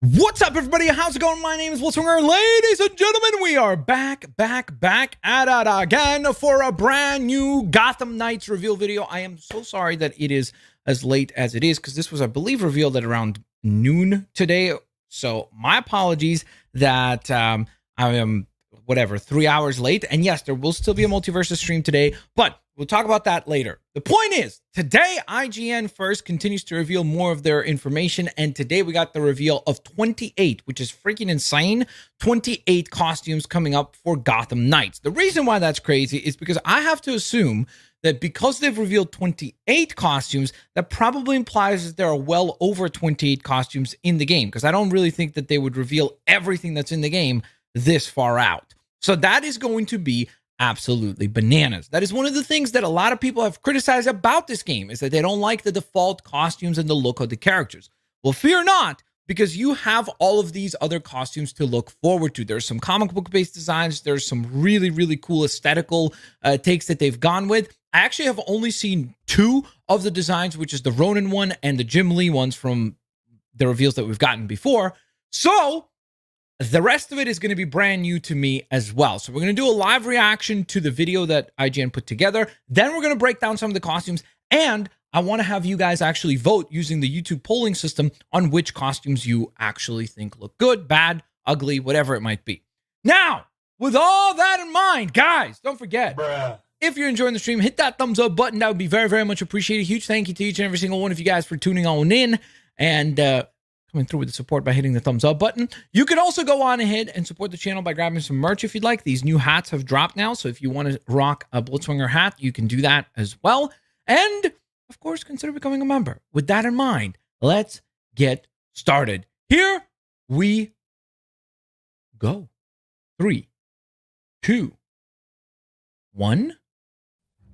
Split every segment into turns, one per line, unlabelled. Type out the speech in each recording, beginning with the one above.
What's up, everybody? How's it going? My name is Blitzwinger, and ladies and gentlemen, we are back at it again for a brand new Gotham Knights reveal video. I am so sorry that it is as late as it is, because this was, I believe, revealed at around noon today. So my apologies that I am, 3 hours late. And yes, there will still be a multiverse stream today, but we'll talk about that later. The point is, today, IGN first continues to reveal more of their information, and today we got the reveal of 28, which is freaking insane, 28 costumes coming up for Gotham Knights. The reason why that's crazy is because I have to assume that because they've revealed 28 costumes, that probably implies that there are well over 28 costumes in the game, because I don't really think that they would reveal everything that's in the game this far out. So that is going to be absolutely bananas. That is one of the things that a lot of people have criticized about this game, is that they don't like the default costumes and the look of the characters. Well, fear not, because you have all of these other costumes to look forward to. There's some comic book based designs. There's some really, really cool aesthetical takes that they've gone with. I actually have only seen two of the designs, which is the Ronin one and the Jim Lee ones from the reveals that we've gotten before. So the rest of it is going to be brand new to me as well. So we're going to do a live reaction to the video that IGN put together. Then we're going to break down some of the costumes. And I want to have you guys actually vote using the YouTube polling system on which costumes you actually think look good, bad, ugly, whatever it might be. Now, with all that in mind, guys, don't forget, if you're enjoying the stream, hit that thumbs up button. That would be very, very much appreciated. Huge thank you to each and every single one of you guys for tuning on in and coming through with the support by hitting the thumbs up button. You can also go on ahead and support the channel by grabbing some merch if you'd like. These new hats have dropped now, so if you want to rock a Blitzwinger hat, you can do that as well. And, of course, consider becoming a member. With that in mind, let's get started. Here we go. 3, 2, 1.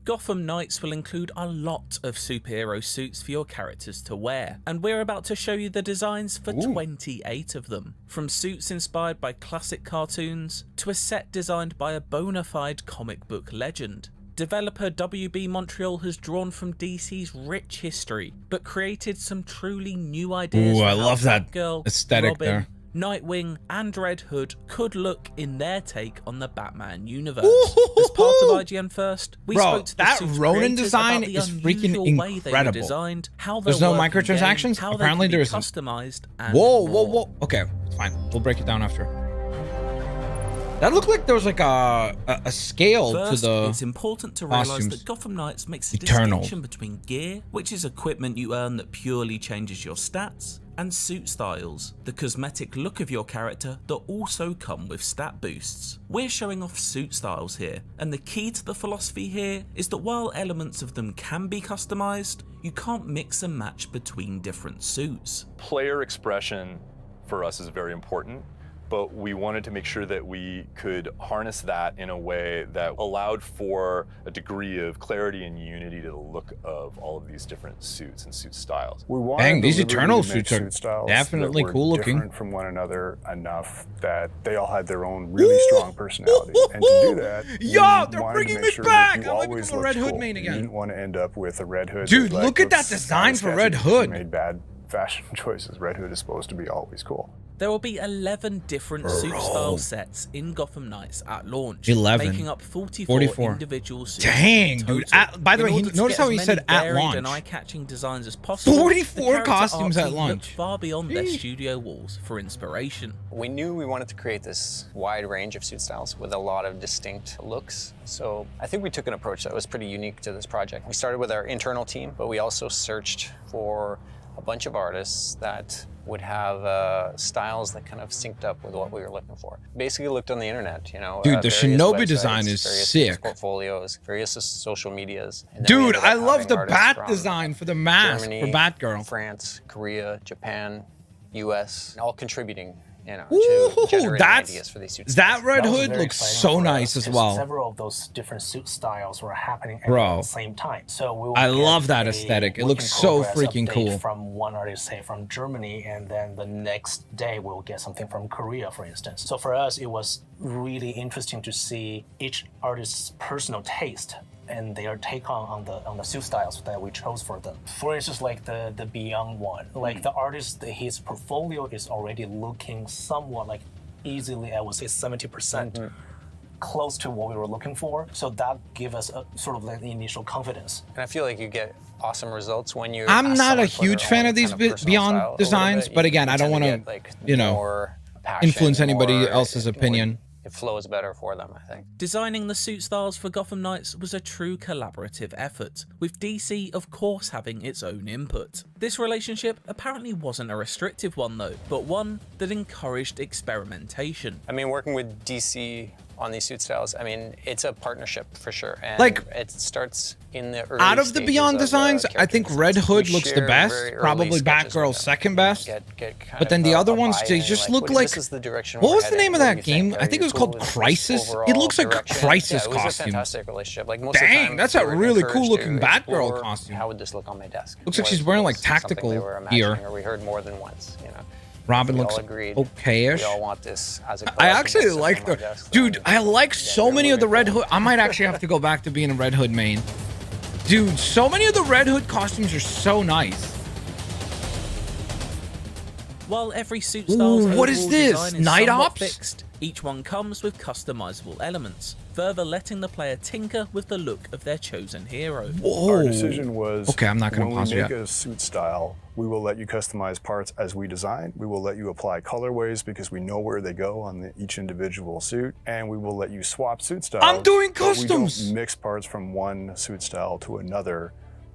Gotham Knights will include a lot of superhero suits for your characters to wear, and we're about to show you the designs for 28 of them. From suits inspired by classic cartoons, to a set designed by a bona fide comic book legend. Developer WB Montreal has drawn from DC's rich history, but created some truly new ideas.
Ooh, I love that
Batgirl,
aesthetic
Robin,
there.
Nightwing and Red Hood could look in their take on the Batman universe. As part of IGN First, we spoke to the
that
suit's
Ronin
creators
design
about the
is freaking
unusual way they were
incredible.
designed, how
There's
they'll
no
work in-game,
microtransactions?
how
Apparently
they
there
can be
isn't.
customized, and
Whoa.
more.
Okay, it's fine. We'll break it down after. That looked like there was like a scale
First,
to the
it's important to realize
costumes.
that Gotham Knights makes a
Eternal.
distinction between gear, which is equipment you earn that purely changes your stats, and suit styles, the cosmetic look of your character that also come with stat boosts. We're showing off suit styles here, and the key to the philosophy here is that while elements of them can be customized, you can't mix and match between different suits.
Player expression for us is very important, but we wanted to make sure that we could harness that in a way that allowed for a degree of clarity and unity to the look of all of these different suits and suit styles.
We wanted
Dang, these
deliberately
Eternal
to make
suits are
suit styles
definitely
that were
cool looking.
different from one another enough that they all had their own really strong personality. And to do that,
Yo,
we
they're
wanted to
bringing
make
me
sure
back!
that you
I might
always
become a Red
looked
Hood
cool.
main
You
again.
didn't want to end up with a Red Hood.
Dude,
that,
look at that
looks
design for
sketchy
Red
because you
Hood.
made bad fashion choices. Red Hood is supposed to be always cool.
There will be 11 different suit style sets in Gotham Knights at launch,
11.
making up 44 individual suits.
Dang,
in
dude.
total.
By the way,
In order to
notice
get
how
as
he
many
said at
varied
launch.
and eye-catching designs as possible,
44
the character
costumes
art
at
team
launch.
looked far beyond their studio walls for inspiration.
We knew we wanted to create this wide range of suit styles with a lot of distinct looks. So I think we took an approach that was pretty unique to this project. We started with our internal team, but we also searched for a bunch of artists that would have styles that kind of synced up with what we were looking for. Basically looked on the internet, you know.
Dude, the
various
Shinobi
websites,
design is
various
sick.
portfolios, various social medias. And then we
Dude,
ended up
I love
having
the
artists
bat
from
design for the mask
Germany,
for Batgirl.
France, Korea, Japan, US, all contributing, you know,
Ooh,
to generating
that's-
ideas for these suit
That
styles.
Red
That was
Hood
very
looks
exciting
so
for
nice
us
as
because
well.
Several of those different suit styles were happening
Bro.
at the same time. So we will
I
get
love that
a
aesthetic. It
work
looks
in
so
progress
freaking
update
cool.
From one artist, say from Germany, and then the next day we'll get something from Korea, for instance. So for us, it was really interesting to see each artist's personal taste and their take on the suit styles that we chose for them. For instance, like the Beyond one, like the artist, his portfolio is already looking somewhat like easily, I would say 70%. Close to what we were looking for, so that gave us a sort of like the initial confidence.
And I feel like you get awesome results when you.
I'm not a huge fan of these Beyond designs, but again, I don't want to,
like,
you know, influence anybody else's opinion.
It flows better for them, I think.
Designing the suit styles for Gotham Knights was a true collaborative effort, with DC of course having its own input. This relationship apparently wasn't a restrictive one though, but one that encouraged experimentation.
I mean, working with DC on these suit styles, I mean, it's a partnership for sure. And
like,
it starts in the early
out of the Beyond designs, I think Red Hood
We
looks the
share
best,
very early
probably
sketches with
Batgirl
them.
second best.
Get kind
But then
of
the other
a
ones, they
buy-in,
just
like,
look like,
this is the direction
what
we're
was the
heading.
name of
What do
that
you think?
game?
Are
I think
you
it was
cool
called
with this
Crisis. It
overall
looks like a
direction?
Crisis
Yeah, it was
costume.
a fantastic relationship. Like most of the
Dang,
time,
that's
they
a
were
really
encouraged
cool
to
looking Batgirl
explore
costume.
How would this look on my desk?
Looks like
Was
she's wearing like
this something
tactical
they were
gear.
imagining, or we heard more than once, you know.
Robin
We
looks
all agreed.
okay-ish.
We all want this as a
I
collectible
actually
sitting
like
on
the
my desk,
dude.
and
I like so
they're
many of the
moving
Red
forward.
Hood. I might actually have to go back to being a Red Hood main. Dude, so many of the Red Hood costumes are so nice.
While every suit style's
Ooh, what is
overall
this?
design is
Night
somewhat
Ops?
fixed, each one comes with customizable elements, further letting the player tinker with the look of their chosen hero.
Our decision was,
Okay, I'm not gonna
when
pause
we make
yet.
a suit style, we will let you customize parts as we design. We will let you apply colorways because we know where they go on each individual suit, and we will let you swap suit styles.
I'm doing
but we
customs.
don't mix parts from one suit style to another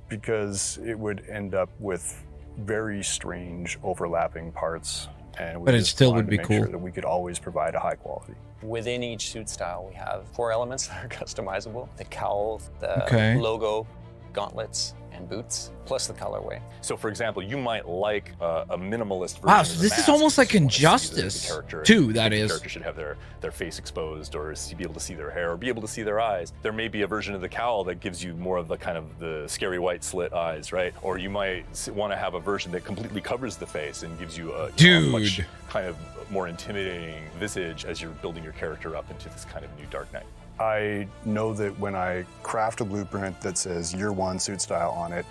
because it would end up with very strange overlapping parts. And we
But it
just
still
wanted
would be
to make
cool.
sure that we could always provide a high quality.
Within each suit style, we have 4 elements that are customizable: the cowl, the
Okay.
logo, gauntlets, and boots, plus the colorway.
So, for example, you might like a minimalist version.
Wow,
of
so
the
this is
mask.
almost
You
like
just wanna see the
Injustice
character, and
2,
you think
that
the
is.
character should have their face exposed, or be able to see their hair, or be able to see their eyes. There may be a version of the cowl that gives you more of the kind of the scary white slit eyes, right? Or you might want to have a version that completely covers the face and gives you a, you know, a much
Dude.
kind of more intimidating visage as you're building your character up into this kind of new Dark Knight.
I know that when I craft a blueprint that says year 1 suit style on it,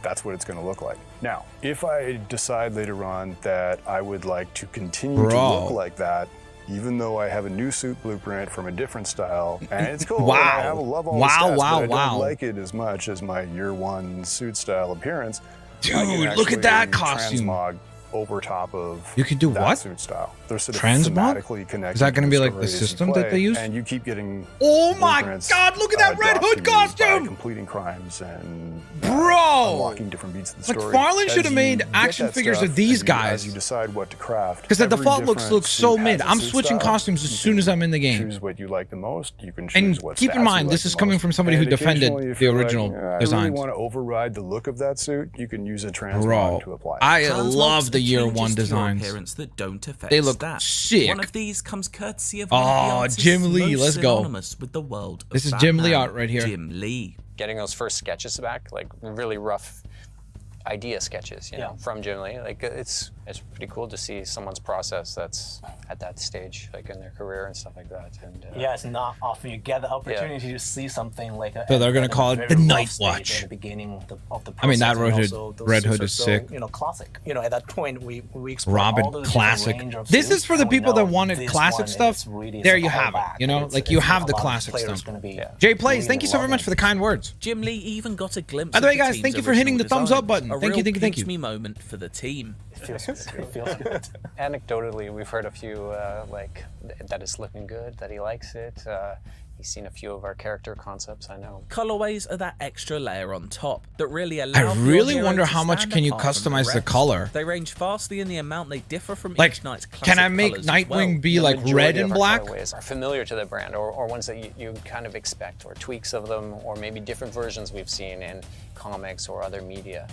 that's what it's going to look like. Now, if I decide later on that I would like to continue to look like that, even though I have a new suit blueprint from a different style, and it's cool,
Wow.
and I have love all the
Wow,
stats,
wow,
but I
wow.
don't like it as much as my year 1 suit style appearance. I can
Dude, look at that
actually
costume.
transmog over top of
You can do
that
what?
suit style. They're sort of
Transmog?
thematically connected.
Is that
to
gonna be like the
story as you
system that
play,
they use?
And you keep getting
Oh my
blueprints,
God, look at that Red
dropped
Hood
to you by
costume!
completing crimes and
Bro!
unlocking different beats of the story.
McFarlane
As
should have
you
made
get
action
that
figures
stuff
of these
and
guys.
As you decide what to craft,
Because the
every
default looks
different
so
suit
mid.
has a
I'm
suit
switching
style.
costumes as
You
soon as I'm in the game.
Choose what you like the most. You can choose
And
what
keep in
stats you
mind,
like
this
the
is coming
most.
from somebody who
And
defended
occasionally, if
the
you're like,
original
"Yeah, I
designs."
really want to override the look of that suit. You can use a transmog
Bro,
to apply it.
I
Transmogs
love the
are
year
changes
1
to your
designs.
appearance that don't affect
They look
stats.
sick.
One of these comes courtesy of
Oh,
one of the artists
Jim Lee,
most
let's go.
synonymous with the world of
This is Jim Lee
Batman,
art right here.
Jim Lee.
Getting those first sketches back, like really rough idea sketches, you know, from Jim Lee. Like it's pretty cool to see someone's process that's at that stage, like in their career and stuff like that. And
Yeah, it's not often you get the opportunity to see something like a.
So they're gonna
at a
call it
very
the
rough
Night
stage
Watch.
At the beginning of the process.
I mean, that
and
Red Hood-
also those
Red
suits
Hood
are
is
so,
sick.
You know, classic. You know, at that point we explored
Robin
all the different
classic.
range of
This
suits,
is for the
and we
people that
know
wanted
this
classic
one
stuff.
is really
There
a
you have it.
callback.
You know,
It's-
like you
it's
have
a
the
lot of
classic
players
stuff.
gonna be
Jay Plays,
really
thank you so very
loving
much for the kind words.
Jim Lee even got a glimpse
By the
of
way, guys,
team's
thank you for hitting
original
the thumbs up
design.
button.
A
Thank you,
real
thank you, thank
pinch
you.
me moment for the team.
It feels good. It feels good.
anecdotally, we've heard a few like that it's looking good, that he likes it. He's seen a few of our character concepts, I know.
Colorways are that extra layer on top that really allow
I
your
really
hero
wonder
to
how much
stand
can you
apart from
customize the
rest.
color.
They range vastly in the amount they differ from
Like,
each Knight's classic
can I make
colours as
Nightwing
well.
be
The
like
majority
red
of
and
our
black?
colorways are familiar to the brand, or ones that you kind of expect, or tweaks of them, or maybe different versions we've seen in comics or other media.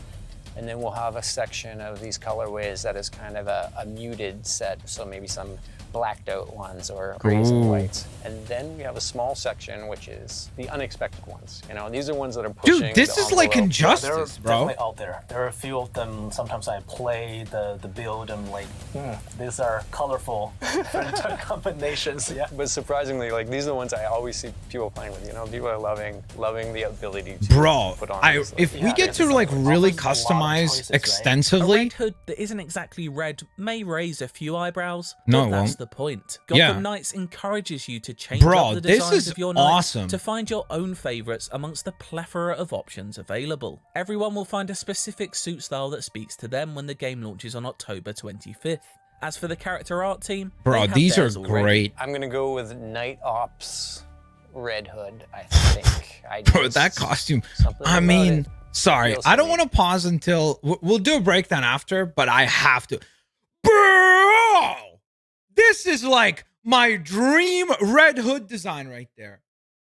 And then we'll have a section of these colorways that is kind of a muted set, so maybe some blacked out ones or grays and
Ooh.
whites. And then we have a small section which is the unexpected ones. You know, these are ones that are pushing.
Dude, this
the
is like
envelope.
Injustice,
They're
bro.
definitely out there. There are a few of them. Sometimes I play the build and like, these are colorful combinations. Yeah.
But surprisingly, like these are the ones I always see people playing with. You know, people are loving the ability to
Bro,
put on.
if we
Yeah,
get
it's
to like
offers
really
a lot of
customize
choices, right?
A
extensively,
red hood that isn't exactly red may raise a few eyebrows,
No,
but
it
that's
won't.
the point.
Yeah.
Gotham Knights encourages you to change
Bro,
up the
this
designs
is
of your knights
awesome.
to find your own favourites amongst the plethora of options available. Everyone will find a specific suit style that speaks to them when the game launches on October 25th. As for the character art team,
bro,
they have
these are
theirs already.
great.
I'm gonna go with Night Ops Red Hood. I think.
Bro, that costume.
Something
I
about
mean,
it
sorry,
feels
I don't
to me.
want to pause until we'll do a breakdown after, but I have to. Bro, this is like my dream Red Hood design right there.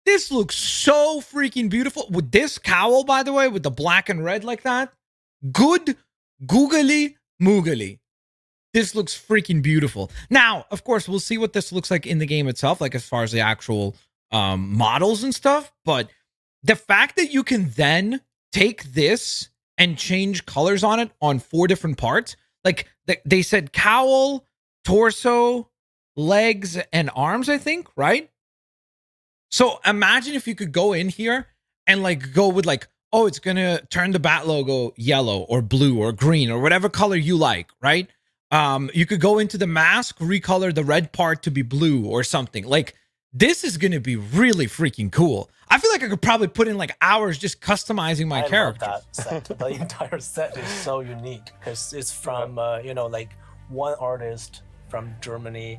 This looks so freaking beautiful with this cowl, by the way, with the black and red like that. Good googly moogly. This looks freaking beautiful. Now, of course, we'll see what this looks like in the game itself, like as far as the actual models and stuff. But the fact that you can then take this and change colors on it on 4 different parts, like they said cowl, torso, legs, and arms, I think, right? So imagine if you could go in here and like go with like, oh, it's going to turn the bat logo yellow or blue or green or whatever color you like, right? You could go into the mask, recolor the red part to be blue or something. Like, this is going to be really freaking cool. I feel like I could probably put in like hours just customizing my character.
I love that set. The entire set is so unique because it's from, you know, like one artist from Germany,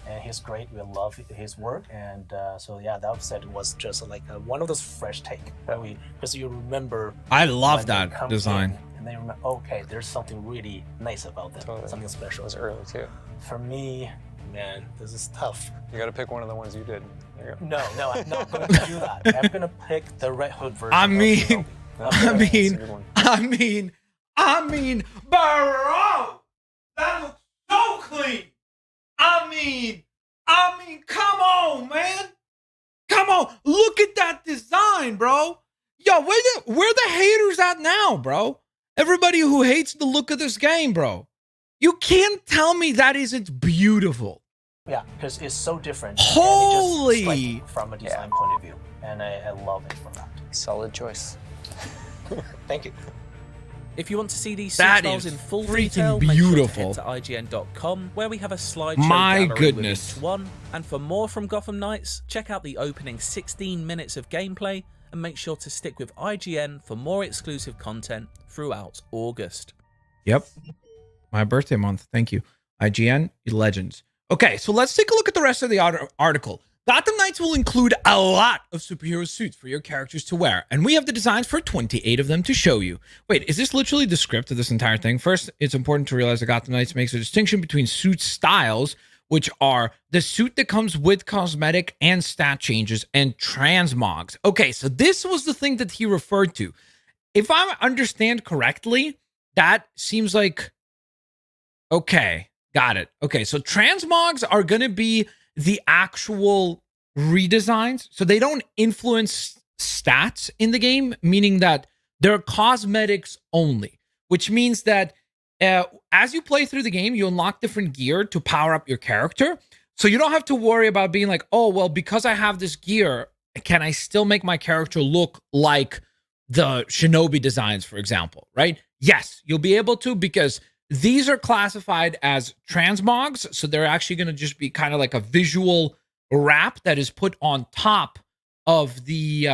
and he's great. We love his work, and so yeah, that set was just like one of those fresh take that we, because you remember.
I love
when they
that
come
design.
in and they remember, okay, there's something really nice about them, something special.
It was early too.
For me, man, this is tough.
You got to pick one of the ones you did. There you go.
No, I'm not going to do that. I'm gonna pick the Red Hood version.
I
of
mean,
Shinobi.
I
That's a
mean,
good one.
I mean, bro, that looks so clean. I mean, come on, man. Come on, look at that design, bro. Yo, where the haters at now, bro? Everybody who hates the look of this game, bro. You can't tell me that isn't beautiful.
Yeah, because it's so different.
Holy!
And it just strikes from a design point of view, and I love it for that.
Solid choice.
Thank you.
If you want to see these
That
suit styles
is
in full
freaking
detail,
beautiful.
make sure to head to IGN.com, where we have a slideshow
My
gallery
goodness.
with each one. And for more from Gotham Knights, check out the opening 16 minutes of gameplay, and make sure to stick with IGN for more exclusive content throughout August.
Yep. My birthday month. Thank you. IGN Legends. Okay, so let's take a look at the rest of the article. Gotham Knights will include a lot of superhero suits for your characters to wear, and we have the designs for 28 of them to show you. Wait, is this literally the script of this entire thing? First, it's important to realize that Gotham Knights makes a distinction between suit styles, which are the suit that comes with cosmetic and stat changes, and transmogs. Okay, so this was the thing that he referred to. If I understand correctly, that seems like... Okay, got it. Okay, so transmogs are going to be the actual redesigns. So they don't influence stats in the game, meaning that they're cosmetics only, which means that as you play through the game, you unlock different gear to power up your character. So you don't have to worry about being like, oh, well, because I have this gear, can I still make my character look like the Shinobi designs, for example, right? Yes, you'll be able to, because these are classified as transmogs, so they're actually going to just be kind of like a visual wrap that is put on top of the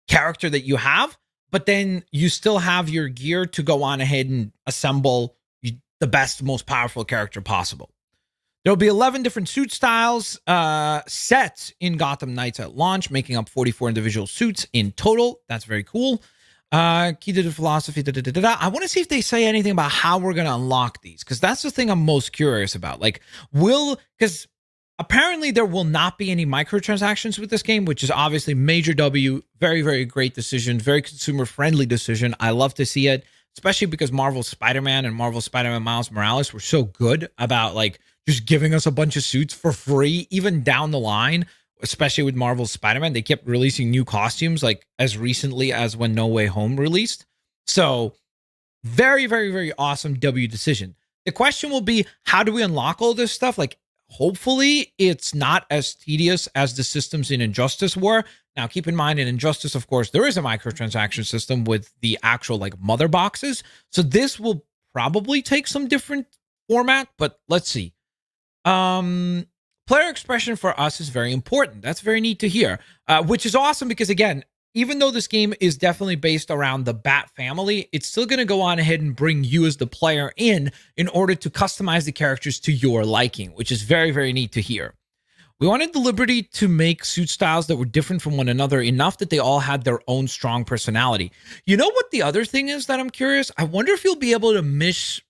character that you have, but then you still have your gear to go on ahead and assemble the best, most powerful character possible. There'll be 11 different suit styles set in Gotham Knights at launch, making up 44 individual suits in total. That's very cool. Key to the philosophy. I want to see if they say anything about how we're going to unlock these, because that's the thing I'm most curious about. Like, because apparently there will not be any microtransactions with this game, which is obviously major W. Very, very great decision. Very consumer friendly decision. I love to see it. especially because Marvel's Spider-Man and Marvel's Spider-Man Miles Morales were so good about like just giving us a bunch of suits for free, even down the line, especially with Marvel's Spider-Man. They kept releasing new costumes like as recently as when No Way Home released. So very, very, very awesome W decision. The question will be, how do we unlock all this stuff? Like, hopefully it's not as tedious as the systems in Injustice were. Now, keep in mind, in Injustice, of course, there is a microtransaction system with the actual like mother boxes. So this will probably take some different format, but let's see. Player expression for us is very important. That's very neat to hear, which is awesome because, again, even though this game is definitely based around the Bat family, it's still going to go on ahead and bring you as the player in order to customize the characters to your liking, which is very, very neat to hear. We wanted the liberty to make suit styles that were different from one another enough that they all had their own strong personality. You know what the other thing is that I'm curious? I wonder if you'll be able to mishmash.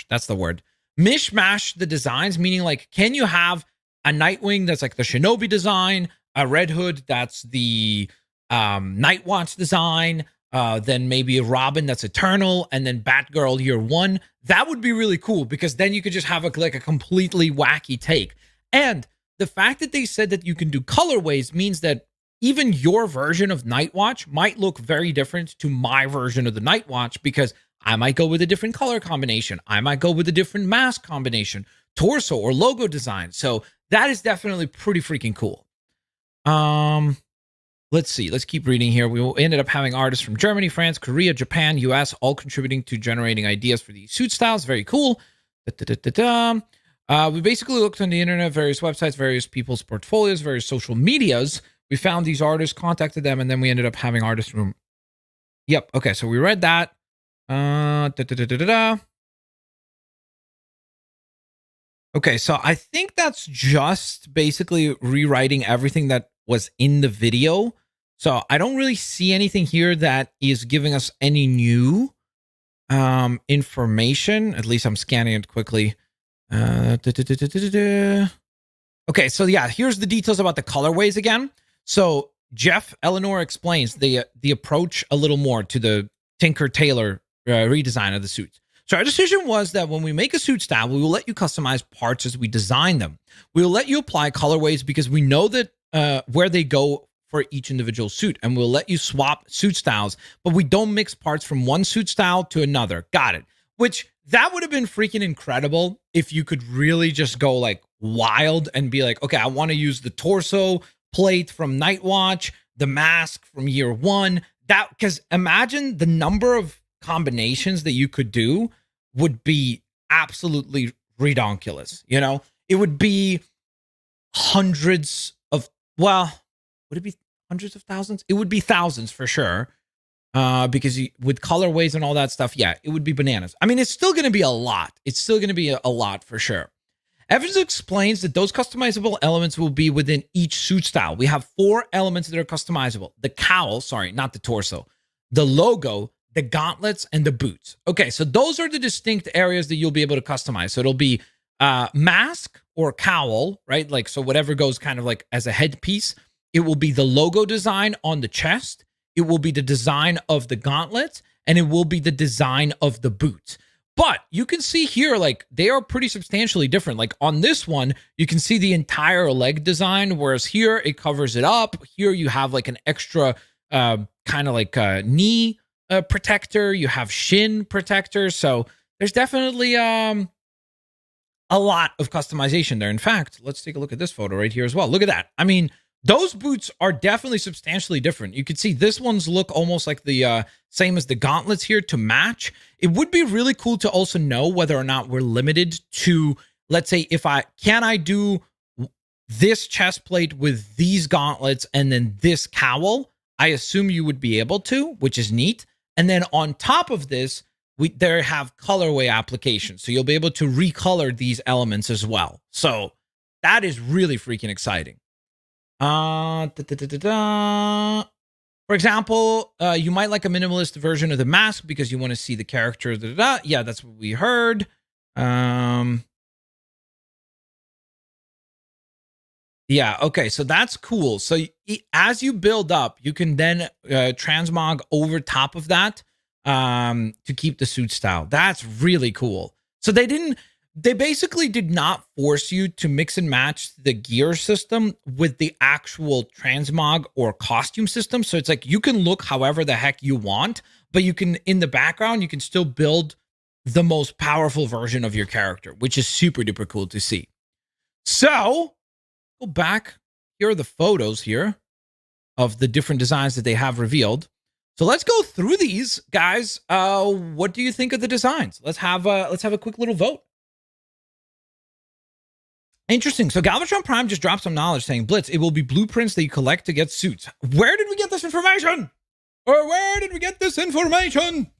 That's the word. Mishmash the designs, meaning like, can you have a Nightwing that's like the Shinobi design, a Red Hood that's the Nightwatch design, then maybe a Robin that's Eternal, and then Batgirl Year One. That would be really cool because then you could just have a completely wacky take. And the fact that they said that you can do colorways means that even your version of Nightwatch might look very different to my version of the Nightwatch because I might go with a different color combination. I might go with a different mask combination, torso or logo design. So that is definitely pretty freaking cool. Let's see. Let's keep reading here. We ended up having artists from Germany, France, Korea, Japan, US, all contributing to generating ideas for these suit styles. Very cool. We basically looked on the internet, various websites, various people's portfolios, various social medias. We found these artists, contacted them, and then we ended up having artists from... Yep. Okay. So we read that. Okay, so I think that's just basically rewriting everything that was in the video. So I don't really see anything here that is giving us any new information. At least I'm scanning it quickly. Okay, so yeah, here's the details about the colorways again. So Jeff Eleanor explains the approach a little more to the Tinker Tailor redesign of the suits. So our decision was that when we make a suit style, we will let you customize parts as we design them. We will let you apply colorways because we know that where they go for each individual suit, and we'll let you swap suit styles, but we don't mix parts from one suit style to another. Got it. Which that would have been freaking incredible if you could really just go like wild and be like, okay, I want to use the torso plate from Nightwatch, the mask from Year One. That, because imagine the number of combinations that you could do would be absolutely redonkulous. You know, it would be hundreds of, well, would it be hundreds of thousands? It would be thousands for sure. Because with colorways and all that stuff, yeah, it would be bananas. I mean, it's still going to be a lot. It's still going to be a lot for sure. Evans explains that those customizable elements will be within each suit style. We have 4 elements that are customizable. The cowl, sorry, not the torso, the logo, the gauntlets, and the boots. Okay, so those are the distinct areas that you'll be able to customize. So it'll be mask or cowl, right? Like, so whatever goes kind of like as a headpiece. It will be the logo design on the chest. It will be the design of the gauntlets, and it will be the design of the boots. But you can see here, like, they are pretty substantially different. Like on this one, you can see the entire leg design, whereas here it covers it up. Here you have like an extra kind of like knee protector. You have shin protector. So there's definitely a lot of customization there. In fact, let's take a look at this photo right here as well. Look at that. I mean, those boots are definitely substantially different. You can see this one's look almost like the same as the gauntlets here to match. It would be really cool to also know whether or not we're limited to, let's say, can I do this chest plate with these gauntlets and then this cowl? I assume you would be able to, which is neat. And then on top of this, there have colorway applications. So you'll be able to recolor these elements as well. So that is really freaking exciting. For example, you might like a minimalist version of the mask because you want to see the character. Yeah, that's what we heard. Yeah, Yeah, okay, so that's cool. So as you build up, you can then transmog over top of that to keep the suit style. That's really cool. So they basically did not force you to mix and match the gear system with the actual transmog or costume system. So it's like you can look however the heck you want, but you can, in the background, you can still build the most powerful version of your character, which is super duper cool to see. So go back. Here are the photos here of the different designs that they have revealed. So let's go through these, guys. What do you think of the designs? Let's have a quick little vote. Interesting. So Galvatron Prime just dropped some knowledge saying, Blitz, it will be blueprints that you collect to get suits. Where did we get this information? Or where did we get this information?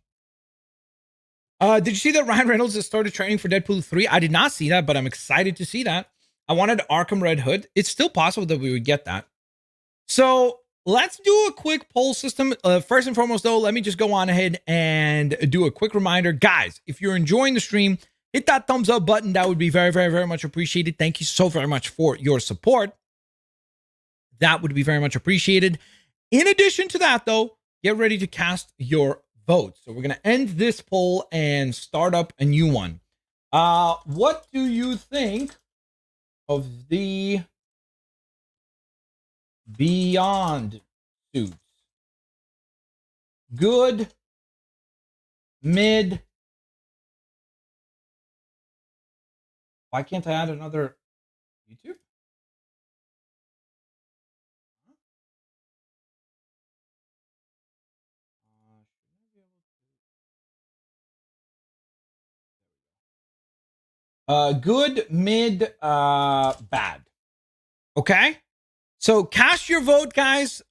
Did you see that Ryan Reynolds has started training for Deadpool 3? I did not see that, but I'm excited to see that. I wanted Arkham Red Hood. It's still possible that we would get that. So let's do a quick poll system. First and foremost, though, let me just go on ahead and do a quick reminder. Guys, if you're enjoying the stream, hit that thumbs up button. That would be very, very, very much appreciated. Thank you so very much for your support. That would be very much appreciated. In addition to that, though, get ready to cast your vote. So we're going to end this poll and start up a new one. What do you think of the Beyond suits? Good, mid. Why can't I add another YouTube? Good, mid, bad. Okay? So cast your vote, guys,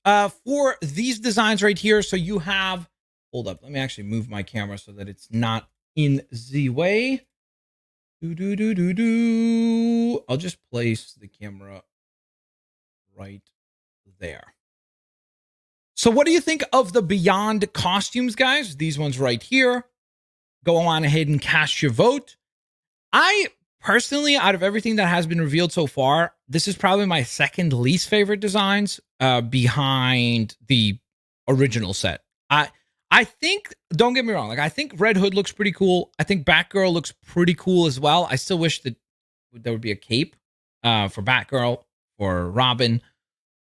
for these designs right here. So you have, hold up, let me actually move my camera so that it's not in the way. I'll just place the camera right there. So what do you think of the Beyond costumes, guys? These ones right here. Go on ahead and cast your vote. I personally, out of everything that has been revealed so far, this is probably my second least favorite designs behind the original set. I think, don't get me wrong, like I think Red Hood looks pretty cool. I think Batgirl looks pretty cool as well. I still wish that there would be a cape for Batgirl or Robin.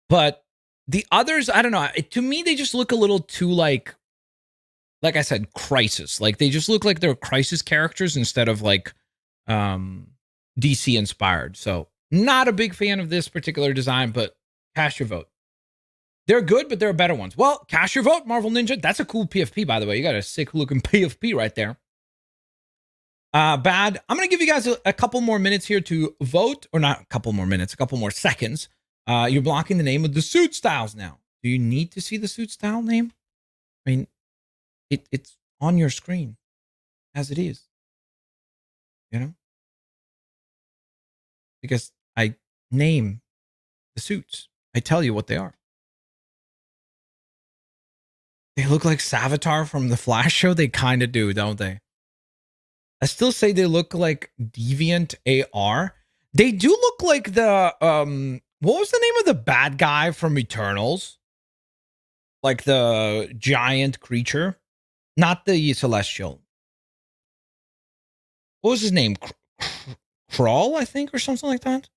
But the others, I don't know. To me, they just look a little too like I said, Crisis. Like they just look like they're Crisis characters instead of like DC inspired. So not a big fan of this particular design, but cast your vote. They're good, but there are better ones. Well, cast your vote, Marvel Ninja. That's a cool PFP, by the way. You got a sick looking PFP right there. Bad. I'm going to give you guys a couple more minutes here to vote, or not a couple more minutes, a couple more seconds. You're blocking the name of the suit styles now. Do you need to see the suit style name? I mean, it's on your screen as it is. You know? Because I name the suits. I tell you what they are. They look like Savitar from the Flash show. They kind of do, don't they? I still say they look like Deviant AR. They do look like the what was the name of the bad guy from Eternals? Like the giant creature, not the Celestial. What was his name? Crawl, I think, or something like that.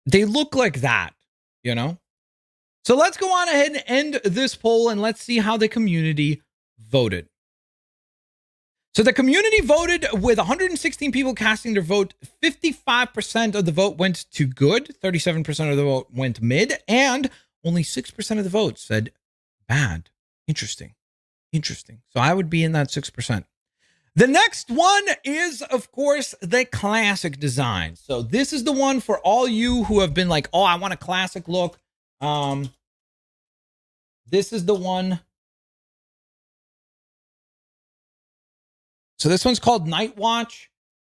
They look like that, you know? So let's go on ahead and end this poll and let's see how the community voted. So the community voted with 116 people casting their vote. 55% of the vote went to good, 37% of the vote went mid, and only 6% of the vote said bad. Interesting. So I would be in that 6%. The next one is, of course, the classic design. So this is the one for all you who have been like, oh, I want a classic look. This is the one. So this one's called Night Watch,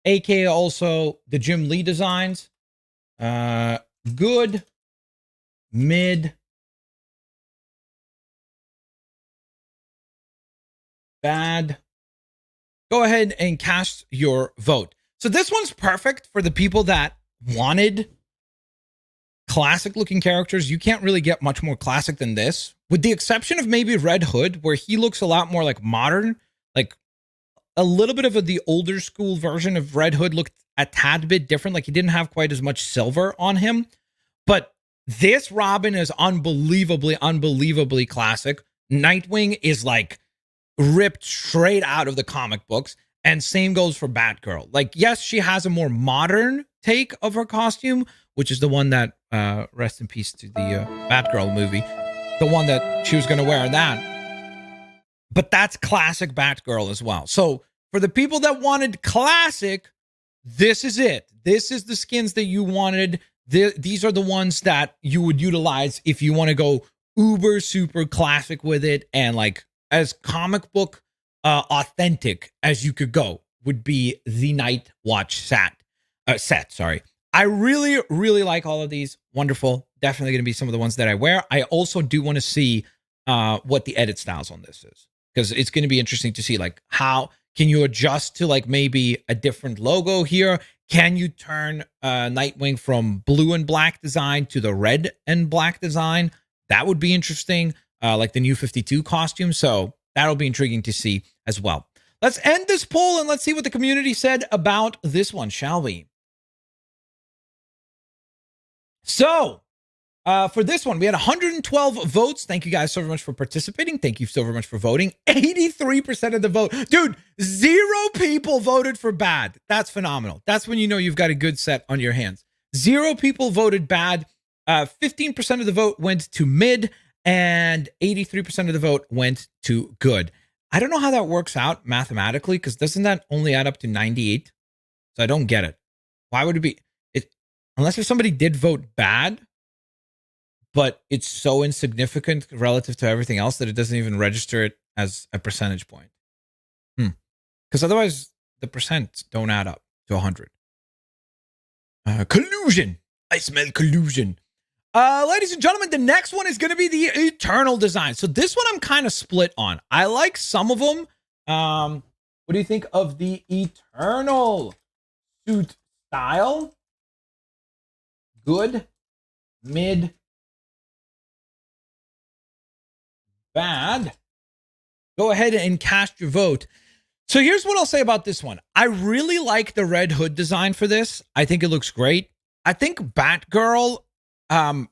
aka also the Jim Lee designs. Good, mid, bad. Go ahead and cast your vote. So this one's perfect for the people that wanted classic looking characters, you can't really get much more classic than this, with the exception of maybe Red Hood, where he looks a lot more like modern, like a little bit of the older school version of Red Hood looked a tad bit different. Like he didn't have quite as much silver on him, but this Robin is unbelievably classic. Nightwing is like ripped straight out of the comic books, and same goes for Batgirl. Like, yes, she has a more modern take of her costume, which is the one that, rest in peace to the Batgirl movie, the one that she was going to wear that. But that's classic Batgirl as well. So for the people that wanted classic, this is it. This is the skins that you wanted. These are the ones that you would utilize if you want to go uber super classic with it, and like as comic book authentic as you could go would be the Night Watch set. Sorry. I really like all of these. Wonderful. Definitely going to be some of the ones that I wear. I also do want to see what the edit styles on this is, because it's going to be interesting to see like how can you adjust to like maybe a different logo here. Can you turn Nightwing from blue and black design to the red and black design? That would be interesting, like the new 52 costume. So that'll be intriguing to see as well. Let's end this poll and let's see what the community said about this one, shall we? So for this one, we had 112 votes. Thank you guys so very much for participating. Thank you so very much for voting. 83% of the vote. Dude, 0 people voted for bad. That's phenomenal. That's when you know you've got a good set on your hands. 0 people voted bad. 15% of the vote went to mid, and 83% of the vote went to good. I don't know how that works out mathematically, because doesn't that only add up to 98? So I don't get it. Why would it be? Unless if somebody did vote bad, but it's so insignificant relative to everything else that it doesn't even register it as a percentage point. Because otherwise, the percents don't add up to 100. Collusion. I smell collusion. Ladies and gentlemen, the next one is going to be the Eternal design. So this one I'm kind of split on. I like some of them. What do you think of the Eternal suit style? Good, mid, bad. Go ahead and cast your vote. So here's what I'll say about this one. I really like the Red Hood design for this. I think it looks great. I think Batgirl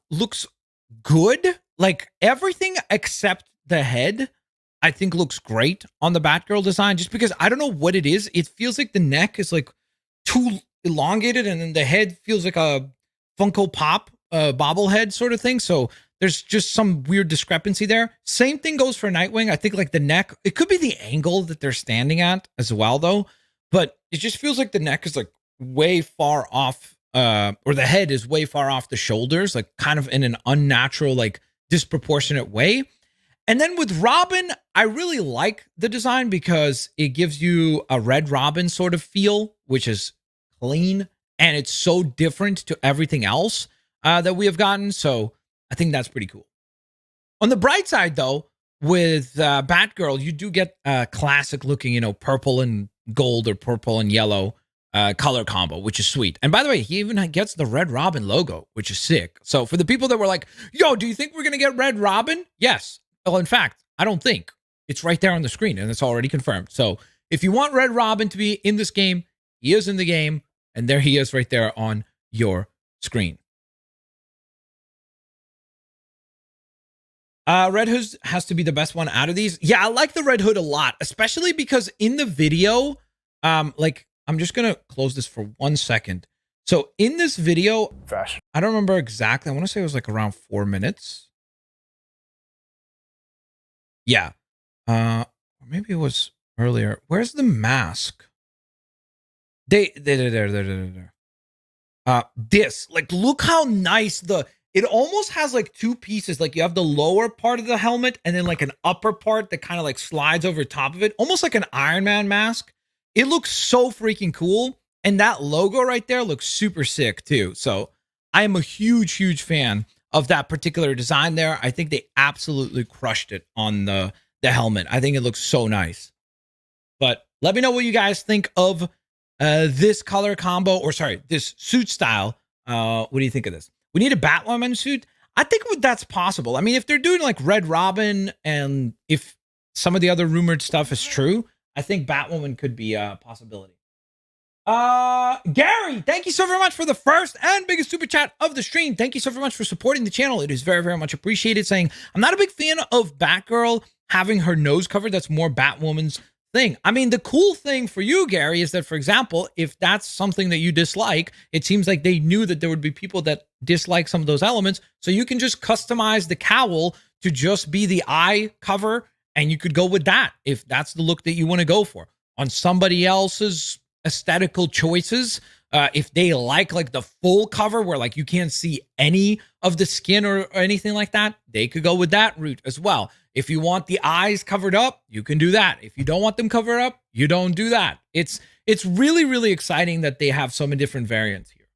looks good. Like everything except the head, I think looks great on the Batgirl design, just because I don't know what it is. It feels like the neck is like too elongated, and then the head feels like a Funko Pop bobblehead sort of thing. So there's just some weird discrepancy there. Same thing goes for Nightwing. I think like the neck, it could be the angle that they're standing at as well though, but it just feels like the neck is like way far off, or the head is way far off the shoulders, like kind of in an unnatural, like disproportionate way. And then with Robin, I really like the design because it gives you a Red Robin sort of feel, which is clean, and it's so different to everything else that we have gotten. So I think that's pretty cool. On the bright side, though, with Batgirl, you do get a classic looking, purple and gold or purple and yellow color combo, which is sweet. And by the way, he even gets the Red Robin logo, which is sick. So for the people that were like, yo, do you think we're going to get Red Robin? Yes. Well, in fact, I don't think. It's right there on the screen, and it's already confirmed. So if you want Red Robin to be in this game, he is in the game. And there he is right there on your screen. Red Hood has to be the best one out of these. Yeah, I like the Red Hood a lot, especially because in the video, like I'm just going to close this for 1 second. So in this video,
Fashion.
I don't remember exactly. I want to say it was like around 4 minutes. Yeah. Or maybe it was earlier. Where's the mask? There. This, like, look how nice it almost has like 2 pieces. Like you have the lower part of the helmet and then like an upper part that kind of like slides over top of it, almost like an Iron Man mask. It looks so freaking cool. And that logo right there looks super sick too. So I am a huge fan of that particular design there. I think they absolutely crushed it on the helmet. I think it looks so nice. But let me know what you guys think of this color combo, or sorry, this suit style. What do you think of this? We need a Batwoman suit. I think that's possible. I mean, if they're doing like Red Robin and if some of the other rumored stuff is true, I think Batwoman could be a possibility. Gary, thank you so very much for the first and biggest super chat of the stream. Thank you so very much for supporting the channel. It is very, very much appreciated. Saying, I'm not a big fan of Batgirl having her nose covered. That's more Batwoman's thing. I mean, the cool thing for you, Gary, is that, for example, if that's something that you dislike, it seems like they knew that there would be people that dislike some of those elements. So you can just customize the cowl to just be the eye cover, and you could go with that if that's the look that you want to go for. On somebody else's aesthetical choices, if they like the full cover where like you can't see any of the skin or anything like that, they could go with that route as well. If you want the eyes covered up, you can do that. If you don't want them covered up, you don't do that. It's really, really exciting that they have so many different variants here.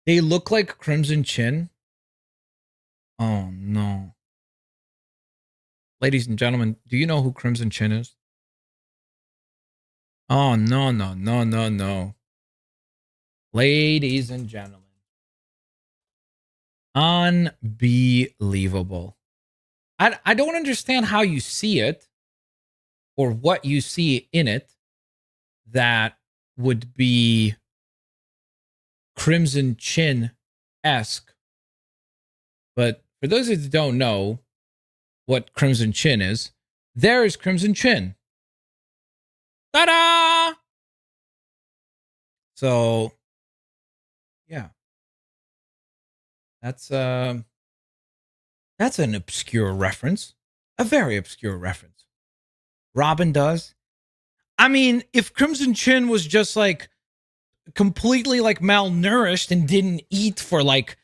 They look like Crimson Chin. Oh no. Ladies and gentlemen, do you know who Crimson Chin is? Oh, no, no, no, no, no. Ladies and gentlemen. Unbelievable. I don't understand how you see it or what you see in it that would be Crimson Chin-esque. But for those of you that don't know what Crimson Chin is, there is Crimson Chin. Ta-da! So, yeah. That's an obscure reference. A very obscure reference. Robin does. I mean, if Crimson Chin was just like completely like malnourished and didn't eat for like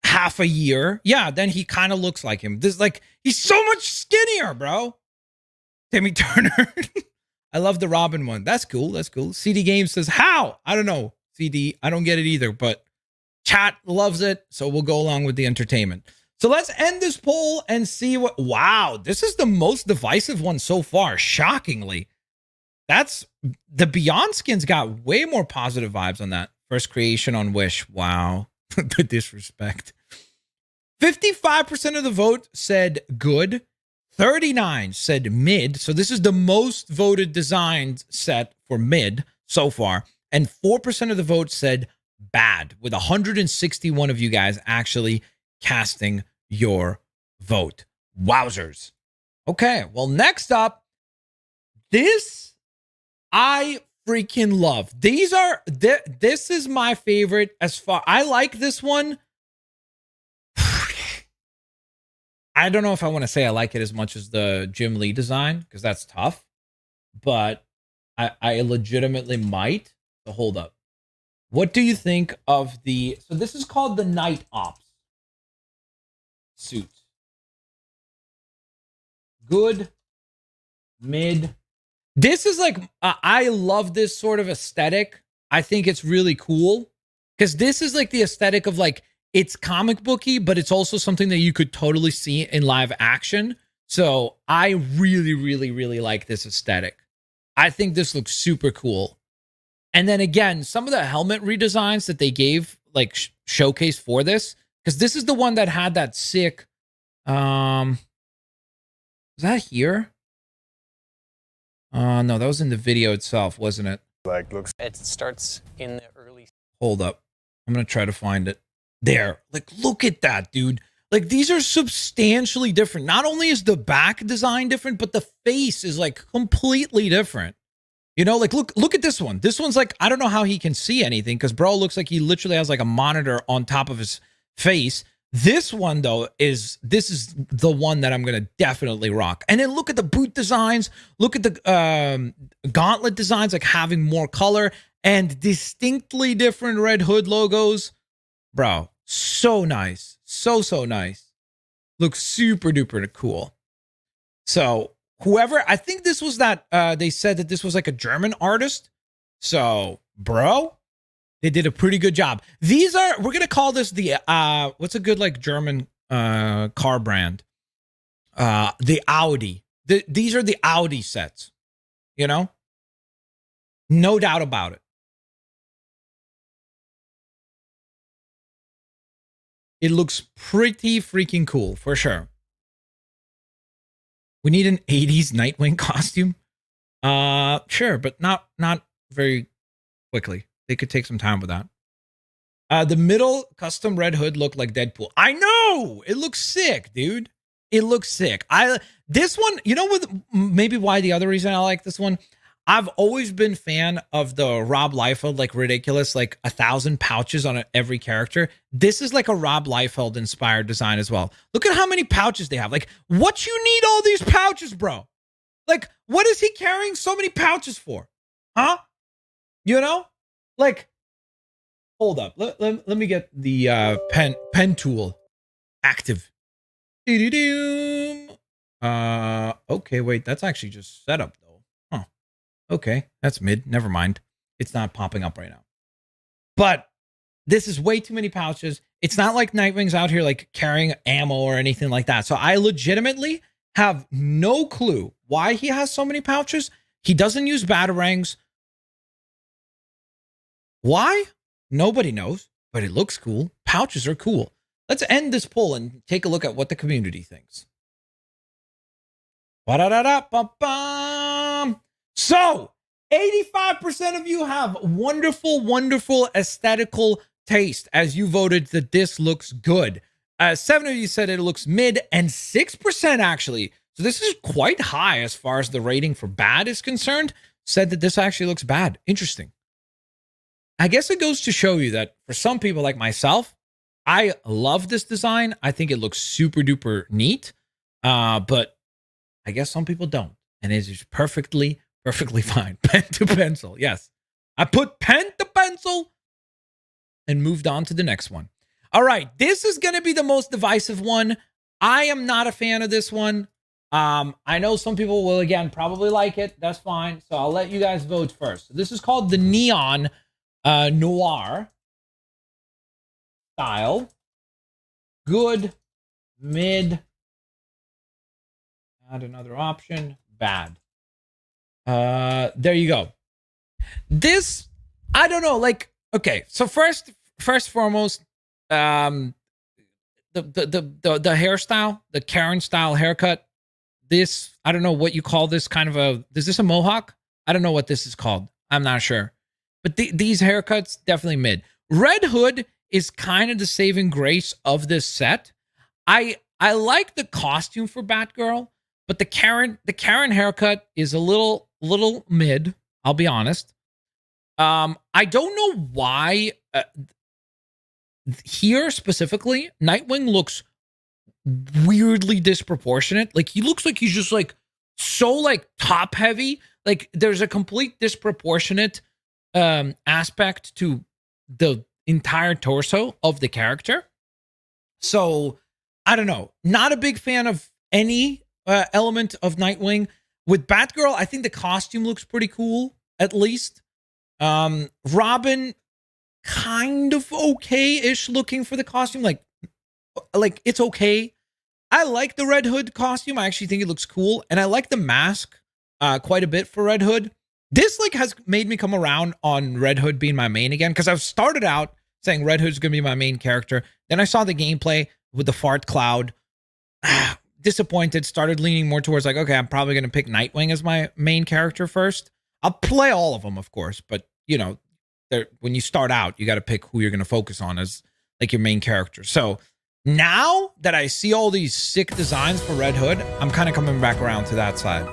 half a year, yeah, then he kind of looks like him. This like he's so much skinnier, bro. Timmy Turner. I love the Robin one. That's cool. That's cool. CD Games says, how? I don't know. CD, I don't get it either, but chat loves it, so we'll go along with the entertainment. So let's end this poll and see what... Wow, this is the most divisive one so far, shockingly. That's... The Beyond skins got way more positive vibes on that. First creation on Wish. Wow. The disrespect. 55% of the vote said good. 39 said mid. So this is the most voted design set for mid so far. And 4% of the vote said bad, with 161 of you guys actually casting your vote. Wowzers. Okay, well, next up, this I freaking love. These are, this is my favorite as far, I like this one. I don't know if I want to say I like it as much as the Jim Lee design, because that's tough, but I legitimately might. So hold up. What do you think of the... So this is called the Night Ops suit. Good, mid. This is like... I love this sort of aesthetic. I think it's really cool. Because this is like the aesthetic of like... It's comic booky, but it's also something that you could totally see in live action. So I really, really, really like this aesthetic. I think this looks super cool. And then again, some of the helmet redesigns that they gave, like showcase for this, because this is the one that had that sick, was that here? No, that was in the video itself, wasn't it?
Like, looks...
It starts in the early...
Hold up. I'm going to try to find it. There. Like, look at that, dude. Like, these are substantially different. Not only is the back design different, but the face is like completely different. You know, like, look at this one. This one's like, I don't know how he can see anything because bro looks like he literally has like a monitor on top of his face. This one, though, this is the one that I'm going to definitely rock. And then look at the boot designs. Look at the gauntlet designs, like having more color and distinctly different Red Hood logos. Bro, so nice. So nice. Looks super duper cool. So whoever, I think this was that, they said that this was like a German artist. So, bro, they did a pretty good job. These are, we're going to call this the, what's a good like German car brand? The Audi. These are the Audi sets, you know? No doubt about it. It looks pretty freaking cool, for sure. We need an 80s Nightwing costume. Sure, but not very quickly. They could take some time with that. The middle custom Red Hood looked like Deadpool. I know! It looks sick, dude. It looks sick. This one, you know what, maybe why the other reason I like this one? I've always been fan of the Rob Liefeld, like ridiculous, like 1,000 pouches on every character. This is like a Rob Liefeld inspired design as well. Look at how many pouches they have. Like, what you need all these pouches, bro? Like, what is he carrying so many pouches for? Huh? You know? Like, hold up. Let me get the pen tool active. Okay, wait, that's actually just setup though. Huh. Okay, that's mid. Never mind. It's not popping up right now. But this is way too many pouches. It's not like Nightwing's out here like carrying ammo or anything like that. So I legitimately have no clue why he has so many pouches. He doesn't use batarangs. Why? Nobody knows, but it looks cool. Pouches are cool. Let's end this poll and take a look at what the community thinks. So, 85% of you have wonderful, wonderful aesthetical taste as you voted that this looks good. 7 of you said it looks mid, and 6% actually, so this is quite high as far as the rating for bad is concerned, said that this actually looks bad. Interesting. I guess it goes to show you that for some people like myself, I love this design. I think it looks super duper neat. But I guess some people don't. And it's just perfectly fine. Pen to pencil. Yes. I put pen to pencil and moved on to the next one. All right. This is going to be the most divisive one. I am not a fan of this one. I know some people will, again, probably like it. That's fine. So I'll let you guys vote first. So this is called the Neon Noir style. Good, mid, add another option, bad. There you go. This, I don't know, like, okay, so first foremost, the hairstyle, the Karen style haircut, this, I don't know what you call this kind of is this a mohawk? I don't know what this is called. I'm not sure. But these haircuts, definitely mid. Red Hood is kind of the saving grace of this set. I like the costume for Batgirl, but the Karen haircut is a little mid, I'll be honest. I don't know why here specifically Nightwing looks weirdly disproportionate. Like he looks like he's just like so like top heavy. Like there's a complete disproportionate aspect to the entire torso of the character. So I don't know, not a big fan of any element of Nightwing. With Batgirl, I think the costume looks pretty cool, at least. Robin, kind of okay-ish looking for the costume. Like it's okay. I like the Red Hood costume. I actually think it looks cool. And I like the mask quite a bit for Red Hood. This like has made me come around on Red Hood being my main again, because I've started out saying Red Hood's going to be my main character. Then I saw the gameplay with the fart cloud. Disappointed, started leaning more towards like, okay, I'm probably going to pick Nightwing as my main character first. I'll play all of them, of course, but you know, when you start out, you got to pick who you're going to focus on as like your main character. So now that I see all these sick designs for Red Hood, I'm kind of coming back around to that side.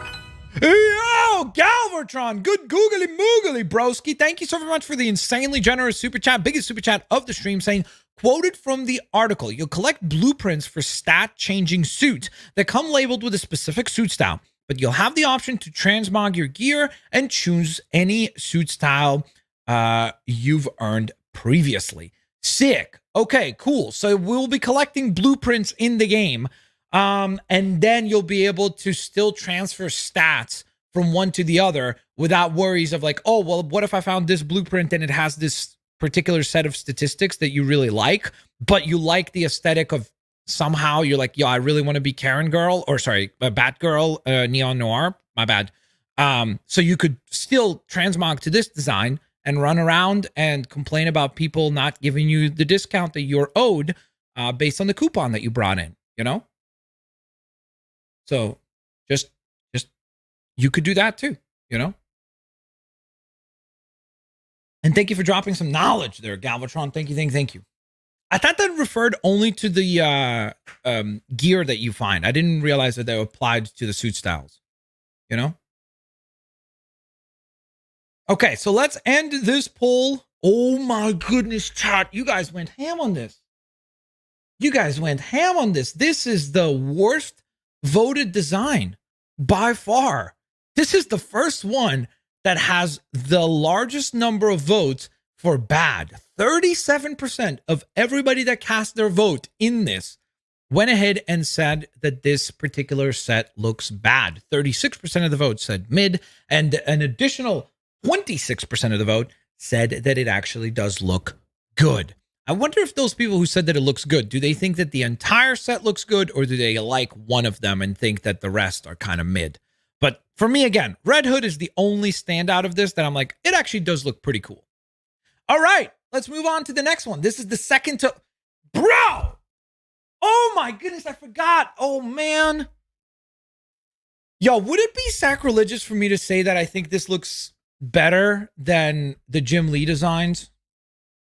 Yo, Galvatron, good googly moogly, broski. Thank you so very much for the insanely generous super chat, biggest super chat of the stream, saying, quoted from the article, you'll collect blueprints for stat-changing suits that come labeled with a specific suit style, but you'll have the option to transmog your gear and choose any suit style you've earned previously. Sick. Okay, cool. So we'll be collecting blueprints in the game. And then you'll be able to still transfer stats from one to the other without worries of like, oh, well, what if I found this blueprint and it has this particular set of statistics that you really like, but you like the aesthetic of somehow you're like, yo, I really want to be Batgirl, Neon Noir, my bad. So you could still transmog to this design and run around and complain about people not giving you the discount that you're owed. based on the coupon that you brought in, you know? So just you could do that too, you know? And thank you for dropping some knowledge there, Galvatron. Thank you. I thought that referred only to the gear that you find. I didn't realize that they applied to the suit styles, you know? Okay, so let's end this poll. Oh my goodness, chat. You guys went ham on this. This is the worst voted design by far. This is the first one that has the largest number of votes for bad. 37% of everybody that cast their vote in this went ahead and said that this particular set looks bad. 36% of the vote said mid, and an additional 26% of the vote said that it actually does look good. I wonder if those people who said that it looks good, do they think that the entire set looks good, or do they like one of them and think that the rest are kind of mid? But for me, again, Red Hood is the only standout of this that I'm like, it actually does look pretty cool. All right, let's move on to the next one. This is the second to... Bro! Oh my goodness, I forgot. Oh man. Yo, would it be sacrilegious for me to say that I think this looks better than the Jim Lee designs?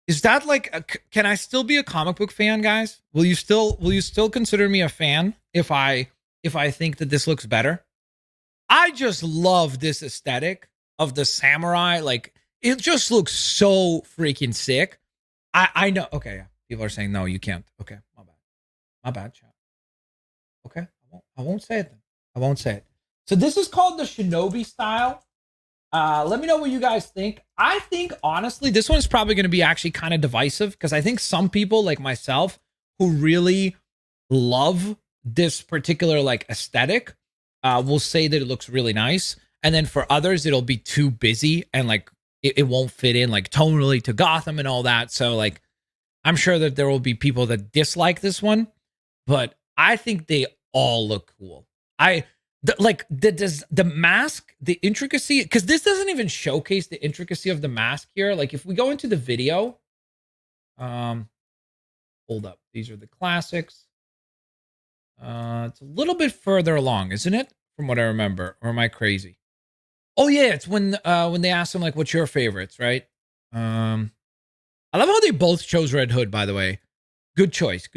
Is that like, can I still be a comic book fan, guys? Will you still consider me a fan if I think that this looks better? I just love this aesthetic of the samurai. Like, it just looks so freaking sick. I know. Okay, yeah. People are saying no, you can't. Okay, my bad, chat. Okay, I won't say it then. I won't say it. So this is called the Shinobi style. Let me know what you guys think. I think, honestly, this one is probably going to be actually kind of divisive, because I think some people like myself who really love this particular like aesthetic will say that it looks really nice. And then for others, it'll be too busy and like it won't fit in like tonally to Gotham and all that. So like, I'm sure that there will be people that dislike this one, but I think they all look cool. The mask, the intricacy, because this doesn't even showcase the intricacy of the mask here. Like if we go into the video, hold up, these are the classics. It's a little bit further along, isn't it? From what I remember, or am I crazy? Oh yeah, it's when they ask him like, "What's your favorites?" Right? I love how they both chose Red Hood. By the way, good choice.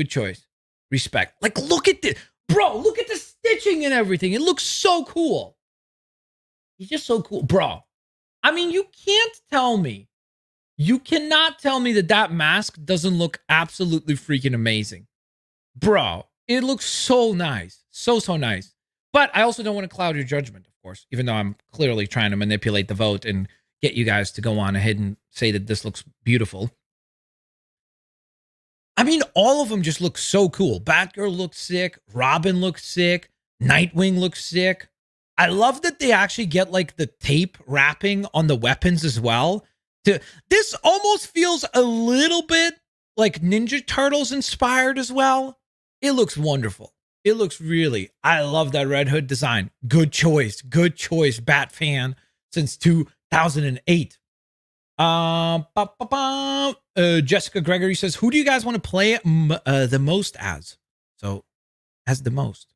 Respect. Like, look at this, bro. Look at the stitching and everything. It looks so cool. He's just so cool, bro. I mean, you cannot tell me that mask doesn't look absolutely freaking amazing, bro. It looks so nice, so nice. But I also don't want to cloud your judgment, of course, even though I'm clearly trying to manipulate the vote and get you guys to go on ahead and say that this looks beautiful. I mean, all of them just look so cool. Batgirl looks sick. Robin looks sick. Nightwing looks sick. I love that they actually get like the tape wrapping on the weapons as well. This almost feels a little bit like Ninja Turtles inspired as well. It looks wonderful. It looks really, I love that Red Hood design. Good choice, Bat fan since 2008. Jessica Gregory says, who do you guys want to play the most as? So, as the most.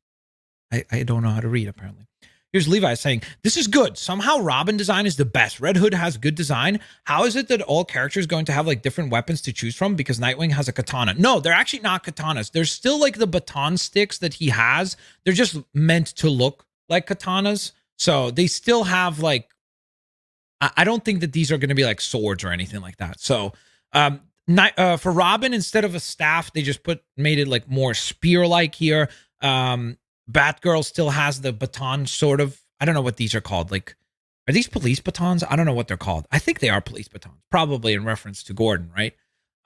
I don't know how to read, apparently. Here's Levi saying, this is good. Somehow Robin design is the best. Red Hood has good design. How is it that all characters going to have like different weapons to choose from? Because Nightwing has a katana. No, they're actually not katanas. They're still like the baton sticks that he has. They're just meant to look like katanas. So they still have like, I don't think that these are going to be like swords or anything like that. So for Robin, instead of a staff, they just made it like more spear-like here. Batgirl still has the baton, sort of. I don't know what these are called. Like, are these police batons? I don't know what they're called. I think they are police batons, probably in reference to Gordon, right?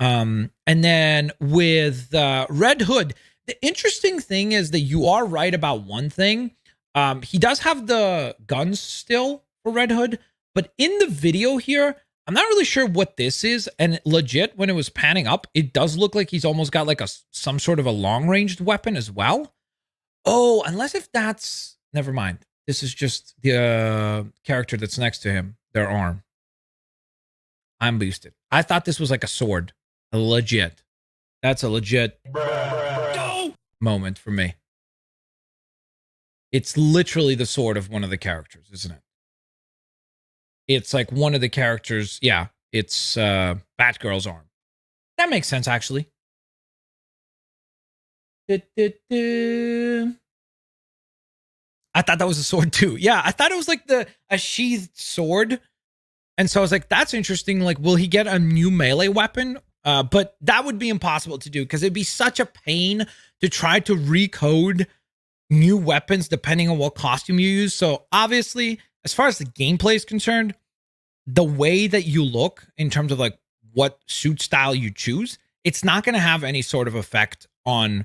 And then with Red Hood, the interesting thing is that you are right about one thing. He does have the guns still for Red Hood, but in the video here, I'm not really sure what this is. And legit, when it was panning up, it does look like he's almost got like some sort of a long-ranged weapon as well. Oh, unless if that's... Never mind. This is just the character that's next to him, their arm. I'm boosted. I thought this was like a sword. Legit. That's a legit moment for me. It's literally the sword of one of the characters, isn't it? It's like one of the characters. Yeah, it's Batgirl's arm. That makes sense, actually. I thought that was a sword too. Yeah, I thought it was like a sheathed sword. And so I was like, that's interesting. Like, will he get a new melee weapon? But that would be impossible to do because it'd be such a pain to try to recode new weapons depending on what costume you use. So obviously, as far as the gameplay is concerned, the way that you look in terms of like what suit style you choose, it's not going to have any sort of effect on,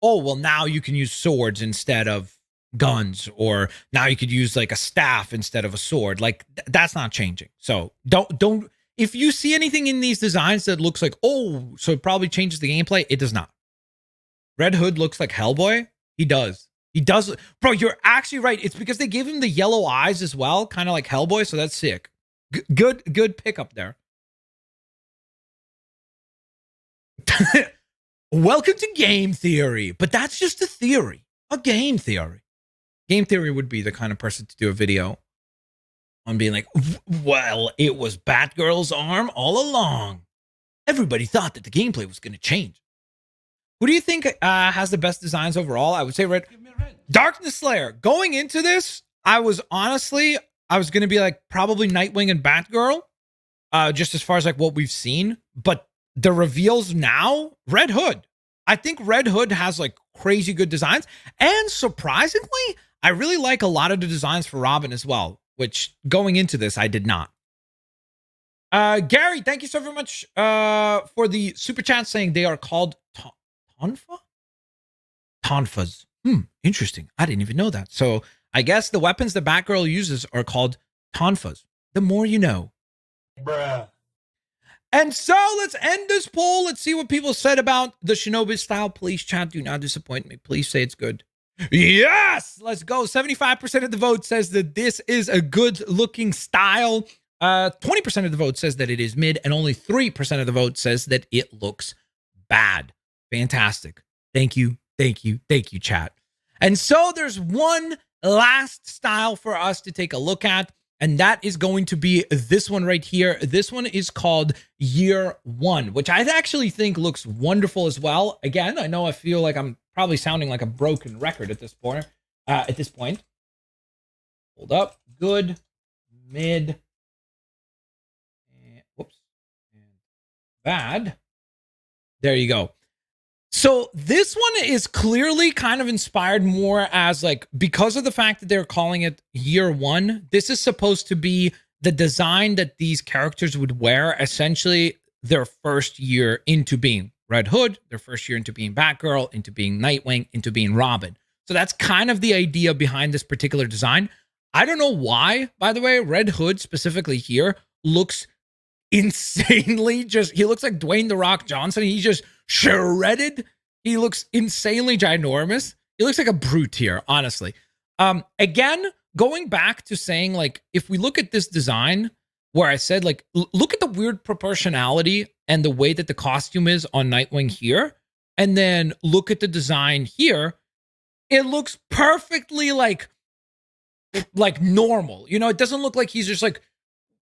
oh, well, now you can use swords instead of guns, or now you could use like a staff instead of a sword. Like that's not changing. So don't if you see anything in these designs that looks like, oh, so it probably changes the gameplay, it does not. Red Hood looks like Hellboy. He does, bro. You're actually right. It's because they gave him the yellow eyes as well, kind of like Hellboy. So that's sick. Good pickup there. Welcome to game theory, but that's just a theory, a game theory. Game theory would be the kind of person to do a video on being like, well, it was Batgirl's arm all along. Everybody thought that the gameplay was going to change. Who do you think has the best designs overall? I would say Red. Darkness Slayer. Going into this, I was going to be like probably Nightwing and Batgirl, just as far as like what we've seen. But the reveals now, Red Hood. I think Red Hood has like crazy good designs. And surprisingly, I really like a lot of the designs for Robin as well, which going into this, I did not. Gary, thank you so very much for the super chat saying they are called Tonfa? Tonfas. Interesting. I didn't even know that. So I guess the weapons that Batgirl uses are called Tonfas. The more you know.
Bruh.
And so let's end this poll. Let's see what people said about the Shinobi style. Please, chat, do not disappoint me. Please say it's good. Yes, let's go. 75% of the vote says that this is a good looking style. 20% of the vote says that it is mid, and only 3% of the vote says that it looks bad. Fantastic. Thank you, chat. And so there's one last style for us to take a look at, and that is going to be this one right here. This one is called Year One, which I actually think looks wonderful as well. Again, I know I feel like I'm probably sounding like a broken record at this point. Hold up. Good, mid, and, whoops, and bad. There you go. So this one is clearly kind of inspired more as like, because of the fact that they're calling it Year One, this is supposed to be the design that these characters would wear essentially their first year into being Red Hood, their first year into being Batgirl, into being Nightwing, into being Robin. So that's kind of the idea behind this particular design. I don't know why, by the way, Red Hood specifically here looks insanely he looks like Dwayne The Rock Johnson. He's just shredded. He looks insanely ginormous. He looks like a brute here, honestly. Again, going back to saying, like, if we look at this design where I said, like, look at the weird proportionality and the way that the costume is on Nightwing here, and then look at the design here, it looks perfectly like normal. You know, it doesn't look like he's just like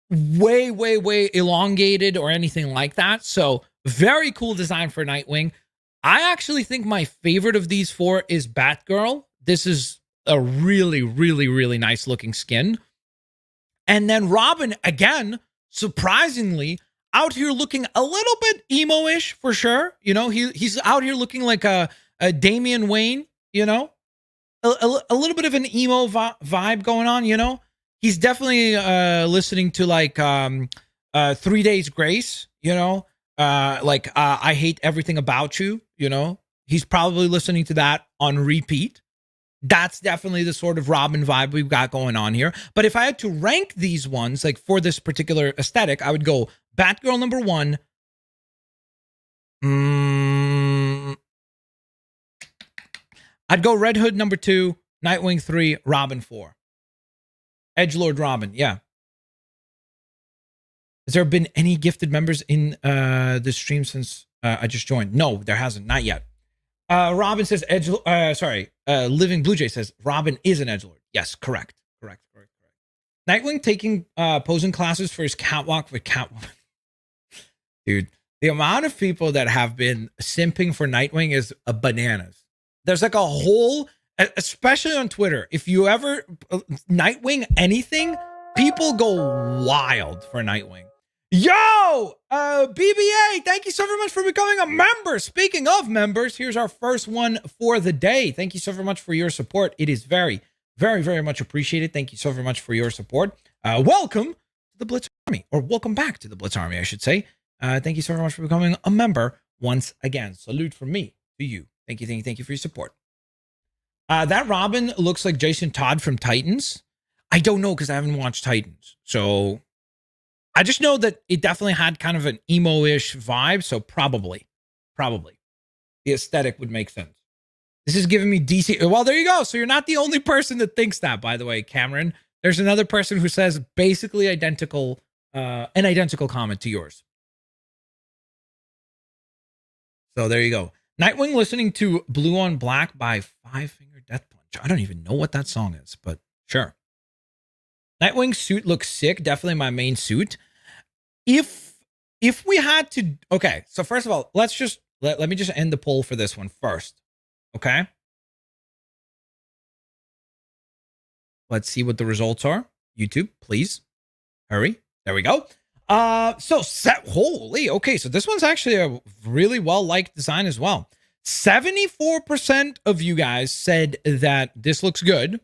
way elongated or anything like that. So very cool design for Nightwing. I actually think my favorite of these four is Batgirl. This is a really nice looking skin. And then Robin, again, surprisingly, out here looking a little bit emo-ish for sure. You know, he's out here looking like a Damian Wayne, you know, a little bit of an emo vibe going on, you know. He's definitely listening to like 3 Days Grace, you know, I Hate Everything About You, you know. He's probably listening to that on repeat. That's definitely the sort of Robin vibe we've got going on here. But if I had to rank these ones, like for this particular aesthetic, I would go Batgirl number 1. I'd go Red Hood number 2, Nightwing 3, Robin 4. Edgelord Robin, yeah. Has there been any gifted members in this stream since I just joined. No, there hasn't. Not yet. Robin says Living Blue Jay says Robin is an edgelord. Yes, correct. Nightwing taking posing classes for his catwalk with Catwoman. Dude, the amount of people that have been simping for Nightwing is bananas. There's like a whole, especially on Twitter, if you ever Nightwing anything, people go wild for Nightwing. Yo, BBA, thank you so very much for becoming a member. Speaking of members, here's our first one for the day. Thank you so very much for your support. It is very, very, very much appreciated. Thank you so very much for your support. Welcome to the Blitz Army, or welcome back to the Blitz Army, I should say. Thank you so very much for becoming a member once again. Salute from me to you. Thank you for your support. That Robin looks like Jason Todd from Titans. I don't know because I haven't watched Titans. So I just know that it definitely had kind of an emo-ish vibe. So probably the aesthetic would make sense. This is giving me DC. Well, there you go. So you're not the only person that thinks that, by the way, Cameron. There's another person who says basically identical, an identical comment to yours. So there you go. Nightwing listening to Blue on Black by Five Finger Death Punch. I don't even know what that song is, but sure. Nightwing's suit looks sick. Definitely my main suit. If we had to, okay. So first of all, let's just let me just end the poll for this one first. Okay. Let's see what the results are. YouTube, please hurry. There we go. Holy, okay. So this one's actually a really well-liked design as well. 74% of you guys said that this looks good.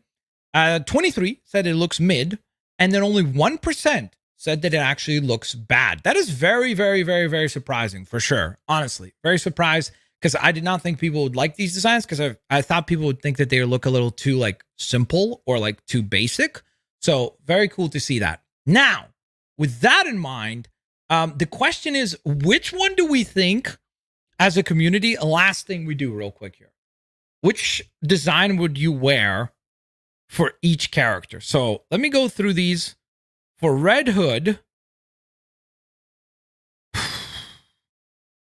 23 said it looks mid. And then only 1% said that it actually looks bad. That is very, very, very, very surprising for sure. Honestly, very surprised because I did not think people would like these designs because I thought people would think that they look a little too like simple or like too basic. So very cool to see that. Now, with that in mind, the question is, which one do we think as a community, last thing we do real quick here, which design would you wear for each character? So let me go through these. For Red Hood,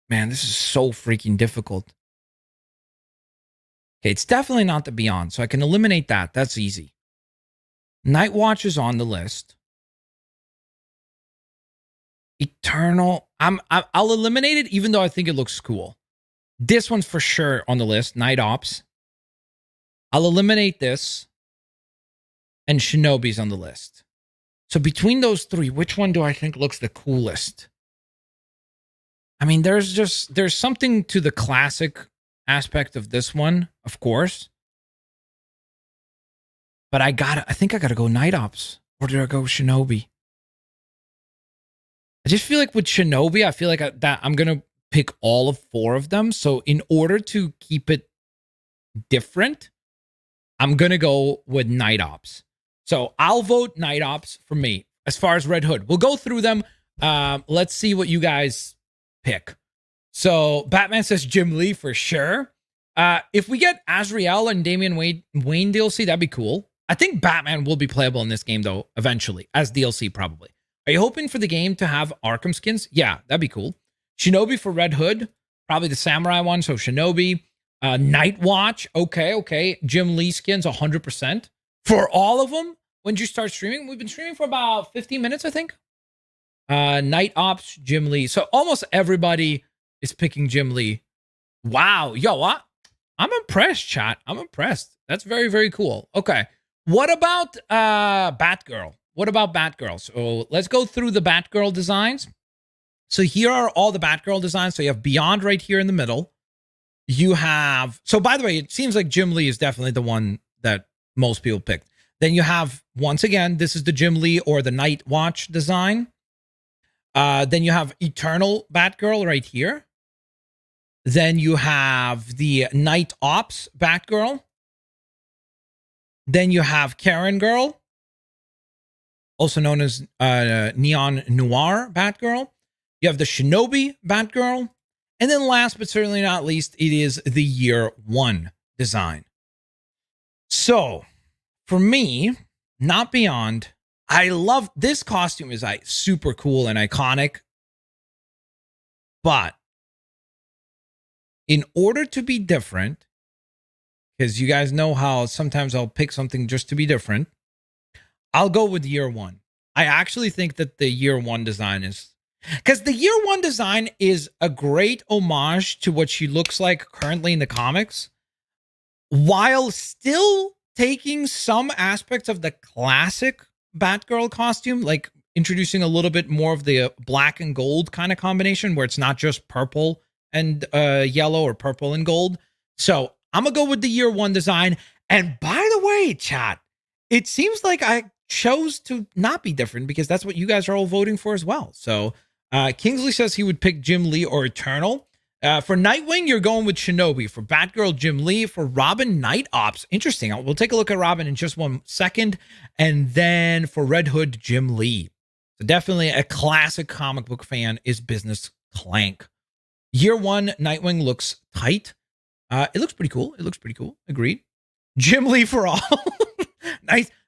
man, this is so freaking difficult. Okay, it's definitely not the Beyond, so I can eliminate that. That's easy. Night Watch is on the list. Eternal, I'll eliminate it even though I think it looks cool. This one's for sure on the list. Night Ops. I'll eliminate this. And Shinobi's on the list. So between those three, which one do I think looks the coolest? I mean, there's something to the classic aspect of this one, of course. But I think I gotta go Night Ops. Or did I go Shinobi? I just feel like with Shinobi, I feel like I'm gonna pick all of four of them. So in order to keep it different, I'm gonna go with Night Ops. So I'll vote Night Ops for me as far as Red Hood. We'll go through them. Let's see what you guys pick. So Batman says Jim Lee for sure. If we get Azrael and Damian Wayne DLC, that'd be cool. I think Batman will be playable in this game though, eventually, as DLC probably. Are you hoping for the game to have Arkham skins? Yeah, that'd be cool. Shinobi for Red Hood, probably the Samurai one. So Shinobi, Night Watch. Okay. Jim Lee skins 100%. For all of them, when did you start streaming? We've been streaming for about 15 minutes, I think. Night Ops, Jim Lee. So almost everybody is picking Jim Lee. Wow. Yo, I'm impressed, chat. I'm impressed. That's very, very cool. Okay. What about Batgirl? So let's go through the Batgirl designs. So here are all the Batgirl designs. So you have Beyond right here in the middle. You have... So by the way, it seems like Jim Lee is definitely the one that most people picked. Then you have, once again, this is the Jim Lee or the Night Watch design. Then you have Eternal Batgirl right here. Then you have the Night Ops Batgirl. Then you have Karen Girl, also known as Neon Noir Batgirl. You have the Shinobi Batgirl. And then last but certainly not least, it is the Year One design. So, for me, not Beyond, I love this costume is super cool and iconic. But in order to be different, because you guys know how sometimes I'll pick something just to be different, I'll go with year one. I actually think that the year one design is, because the year one design is a great homage to what she looks like currently in the comics, while still taking some aspects of the classic Batgirl costume, like introducing a little bit more of the black and gold kind of combination where it's not just purple and yellow or purple and gold. So I'm going to go with the year one design. And by the way, chat, it seems like I chose to not be different because that's what you guys are all voting for as well. So Kingsley says he would pick Jim Lee or Eternal. For Nightwing, you're going with Shinobi. For Batgirl, Jim Lee. For Robin, Night Ops. Interesting. We'll take a look at Robin in just 1 second. And then for Red Hood, Jim Lee. So definitely a classic comic book fan is Business Clank. Year one, Nightwing looks tight. It looks pretty cool. It looks pretty cool. Agreed. Jim Lee for all.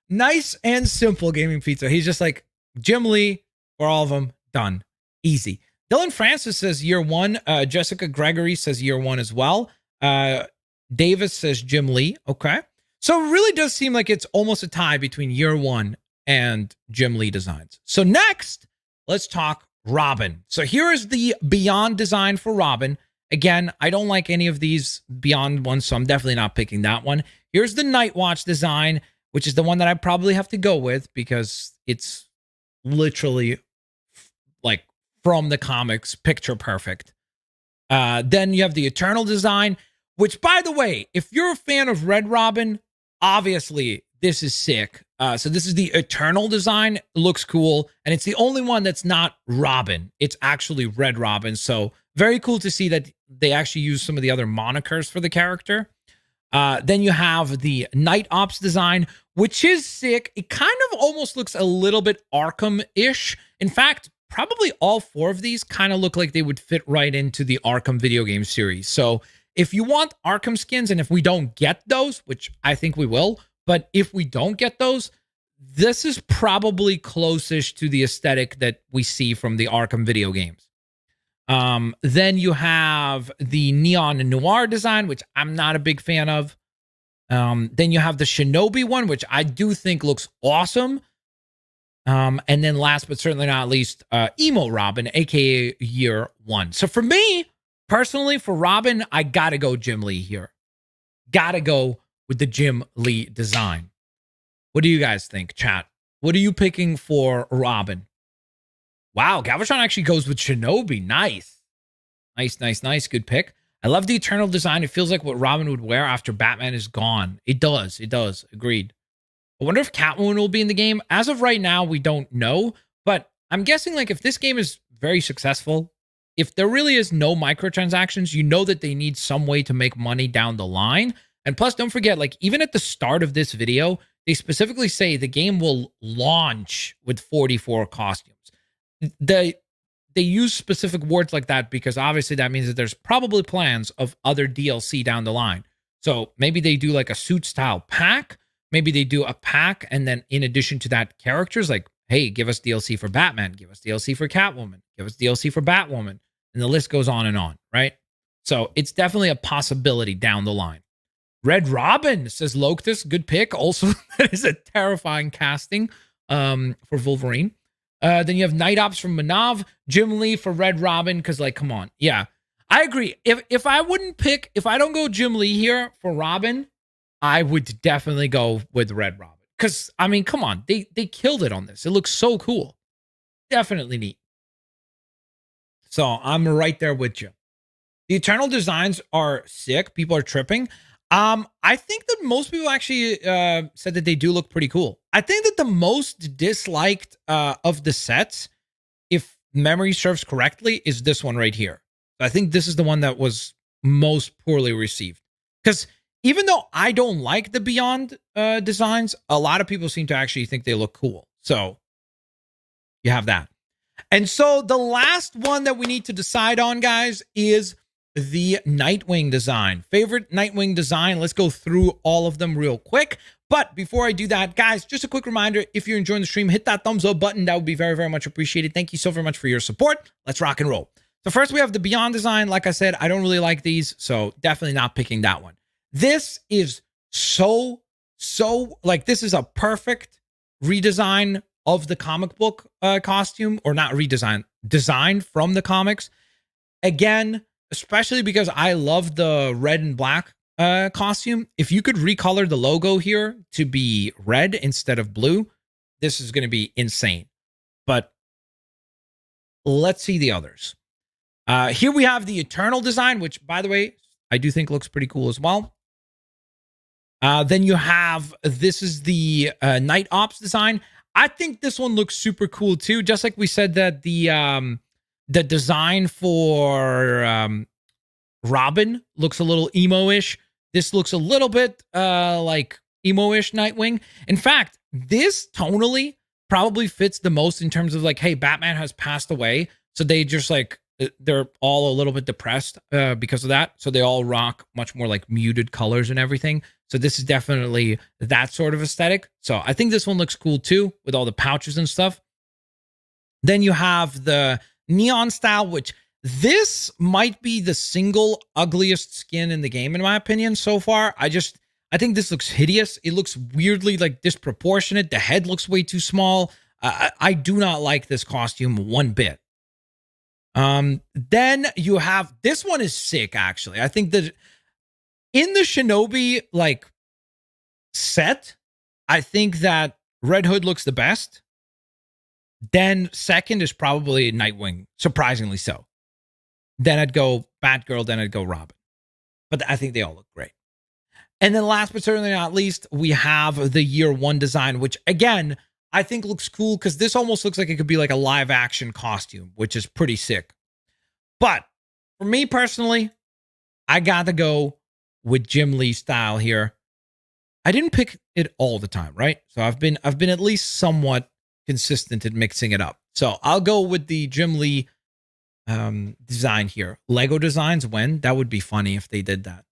Nice and simple gaming pizza. He's just like, Jim Lee for all of them. Done. Easy. Dylan Francis says year one. Jessica Gregory says year one as well. Davis says Jim Lee. Okay. So it really does seem like it's almost a tie between year one and Jim Lee designs. So next, let's talk Robin. So here is the Beyond design for Robin. Again, I don't like any of these Beyond ones, so I'm definitely not picking that one. Here's the Nightwatch design, which is the one that I probably have to go with because it's literally like from the comics, picture perfect. Then you have the Eternal design, which, by the way, if you're a fan of Red Robin, obviously this is sick. So this is the Eternal design. It looks cool. And it's the only one that's not Robin. It's actually Red Robin. So very cool to see that they actually use some of the other monikers for the character. Then you have the Night Ops design, which is sick. It kind of almost looks a little bit Arkham-ish. In fact, probably all 4 of these kind of look like they would fit right into the Arkham video game series. So if you want Arkham skins, and if we don't get those, which I think we will, but if we don't get those, this is probably closest to the aesthetic that we see from the Arkham video games. Then you have the Neon and Noir design, which I'm not a big fan of. Then you have the Shinobi one, which I do think looks awesome. And then last but certainly not least, Emo Robin, aka year one. So for me, personally, for Robin, I gotta go Jim Lee here. Gotta go with the Jim Lee design. What do you guys think, chat? What are you picking for Robin? Wow, Galvatron actually goes with Shinobi. Nice. Nice. Good pick. I love the Eternal design. It feels like what Robin would wear after Batman is gone. It does. Agreed. I wonder if Catwoman will be in the game. As of right now, we don't know. But I'm guessing like if this game is very successful, if there really is no microtransactions, you know that they need some way to make money down the line. And plus, don't forget, like even at the start of this video, they specifically say the game will launch with 44 costumes. They use specific words like that because obviously that means that there's probably plans of other DLC down the line. So maybe they do like a suit style pack. Maybe they do a pack and then in addition to that, characters like, hey, give us DLC for Batman, give us DLC for Catwoman, give us DLC for Batwoman. And the list goes on and on, right? So it's definitely a possibility down the line. Red Robin, says Loctus, good pick. Also, that is a terrifying casting for Wolverine. Then you have Night Ops from Manav, Jim Lee for Red Robin, because like, come on. Yeah, I agree. If I don't go Jim Lee here for Robin, I would definitely go with Red Robin. Because, I mean, come on. They killed it on this. It looks so cool. Definitely neat. So I'm right there with you. The Eternal designs are sick. People are tripping. I think that most people actually said that they do look pretty cool. I think that the most disliked of the sets, if memory serves correctly, is this one right here. I think this is the one that was most poorly received. Because even though I don't like the Beyond designs, a lot of people seem to actually think they look cool. So you have that. And so the last one that we need to decide on, guys, is the Nightwing design. Favorite Nightwing design. Let's go through all of them real quick. But before I do that, guys, just a quick reminder, if you're enjoying the stream, hit that thumbs up button. That would be very, very much appreciated. Thank you so very much for your support. Let's rock and roll. So first we have the Beyond design. Like I said, I don't really like these, so definitely not picking that one. This is so like, this is a perfect redesign of the comic book costume, or not redesign, design from the comics. Again, especially because I love the red and black costume. If you could recolor the logo here to be red instead of blue, this is going to be insane. But let's see the others. Here we have the Eternal design, which, by the way, I do think looks pretty cool as well. Then you have, this is the Night Ops design. I think this one looks super cool too. Just like we said that the design for Robin looks a little emo-ish. This looks a little bit like emo-ish Nightwing. In fact, this tonally probably fits the most in terms of like, hey, Batman has passed away. So they just like, they're all a little bit depressed because of that. So they all rock much more like muted colors and everything. So this is definitely that sort of aesthetic. So I think this one looks cool too, with all the pouches and stuff. Then you have the Neon style, which this might be the single ugliest skin in the game, in my opinion, so far. I think this looks hideous. It looks weirdly like disproportionate. The head looks way too small. I do not like this costume one bit. Then you have, this one is sick, actually. I think that in the Shinobi like set, I think that Red Hood looks the best. Then second is probably Nightwing, surprisingly so. Then I'd go Batgirl, then I'd go Robin. But I think they all look great. And then last but certainly not least, we have the Year One design, which again, I think looks cool because this almost looks like it could be like a live action costume, which is pretty sick. But for me personally, I got to go with Jim Lee style here. I didn't pick it all the time, right? So I've been at least somewhat consistent in mixing it up. So I'll go with the Jim Lee design here. Lego designs when? That would be funny if they did that.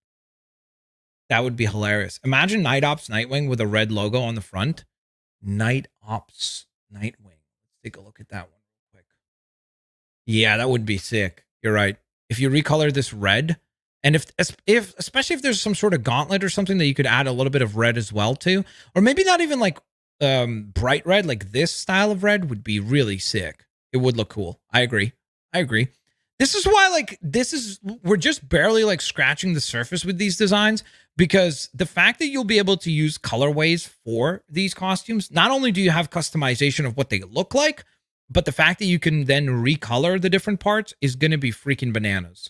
That would be hilarious. Imagine Night Ops Nightwing with a red logo on the front. Night Ops Nightwing. Let's take a look at that one real quick. Yeah, that would be sick. You're right. If you recolor this red, and if especially if there's some sort of gauntlet or something that you could add a little bit of red as well too, or maybe not even like bright red, like this style of red would be really sick. It would look cool. I agree. This is why, like, we're just barely like scratching the surface with these designs, because the fact that you'll be able to use colorways for these costumes, not only do you have customization of what they look like, but the fact that you can then recolor the different parts is going to be freaking bananas.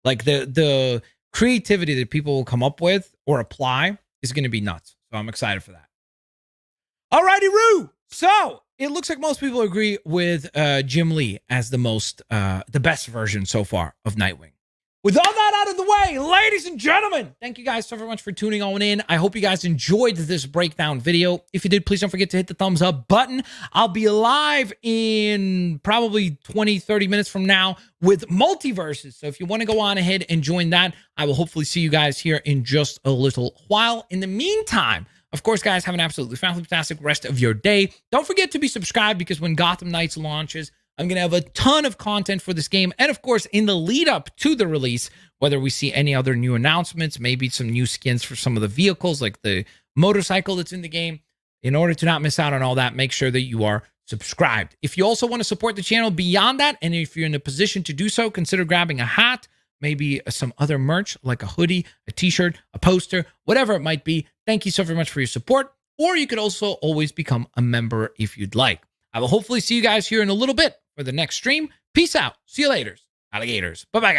Like the creativity that people will come up with or apply is going to be nuts. So I'm excited for that. Alrighty, Roo. So it looks like most people agree with Jim Lee as the best version so far of Nightwing. With all that out of the way, ladies and gentlemen, thank you guys so very much for tuning on in. I hope you guys enjoyed this breakdown video. If you did, please don't forget to hit the thumbs up button. I'll be live in probably 20, 30 minutes from now with Multiverses. So if you want to go on ahead and join that, I will hopefully see you guys here in just a little while. In the meantime, of course, guys, have an absolutely fantastic rest of your day. Don't forget to be subscribed, because when Gotham Knights launches, I'm going to have a ton of content for this game. And of course, in the lead up to the release, whether we see any other new announcements, maybe some new skins for some of the vehicles, like the motorcycle that's in the game. In order to not miss out on all that, make sure that you are subscribed. If you also want to support the channel beyond that, and if you're in a position to do so, consider grabbing a hat, maybe some other merch like a hoodie, a t-shirt, a poster, whatever it might be. Thank you so very much for your support. Or you could also always become a member if you'd like. I will hopefully see you guys here in a little bit for the next stream. Peace out. See you later, alligators. Bye-bye.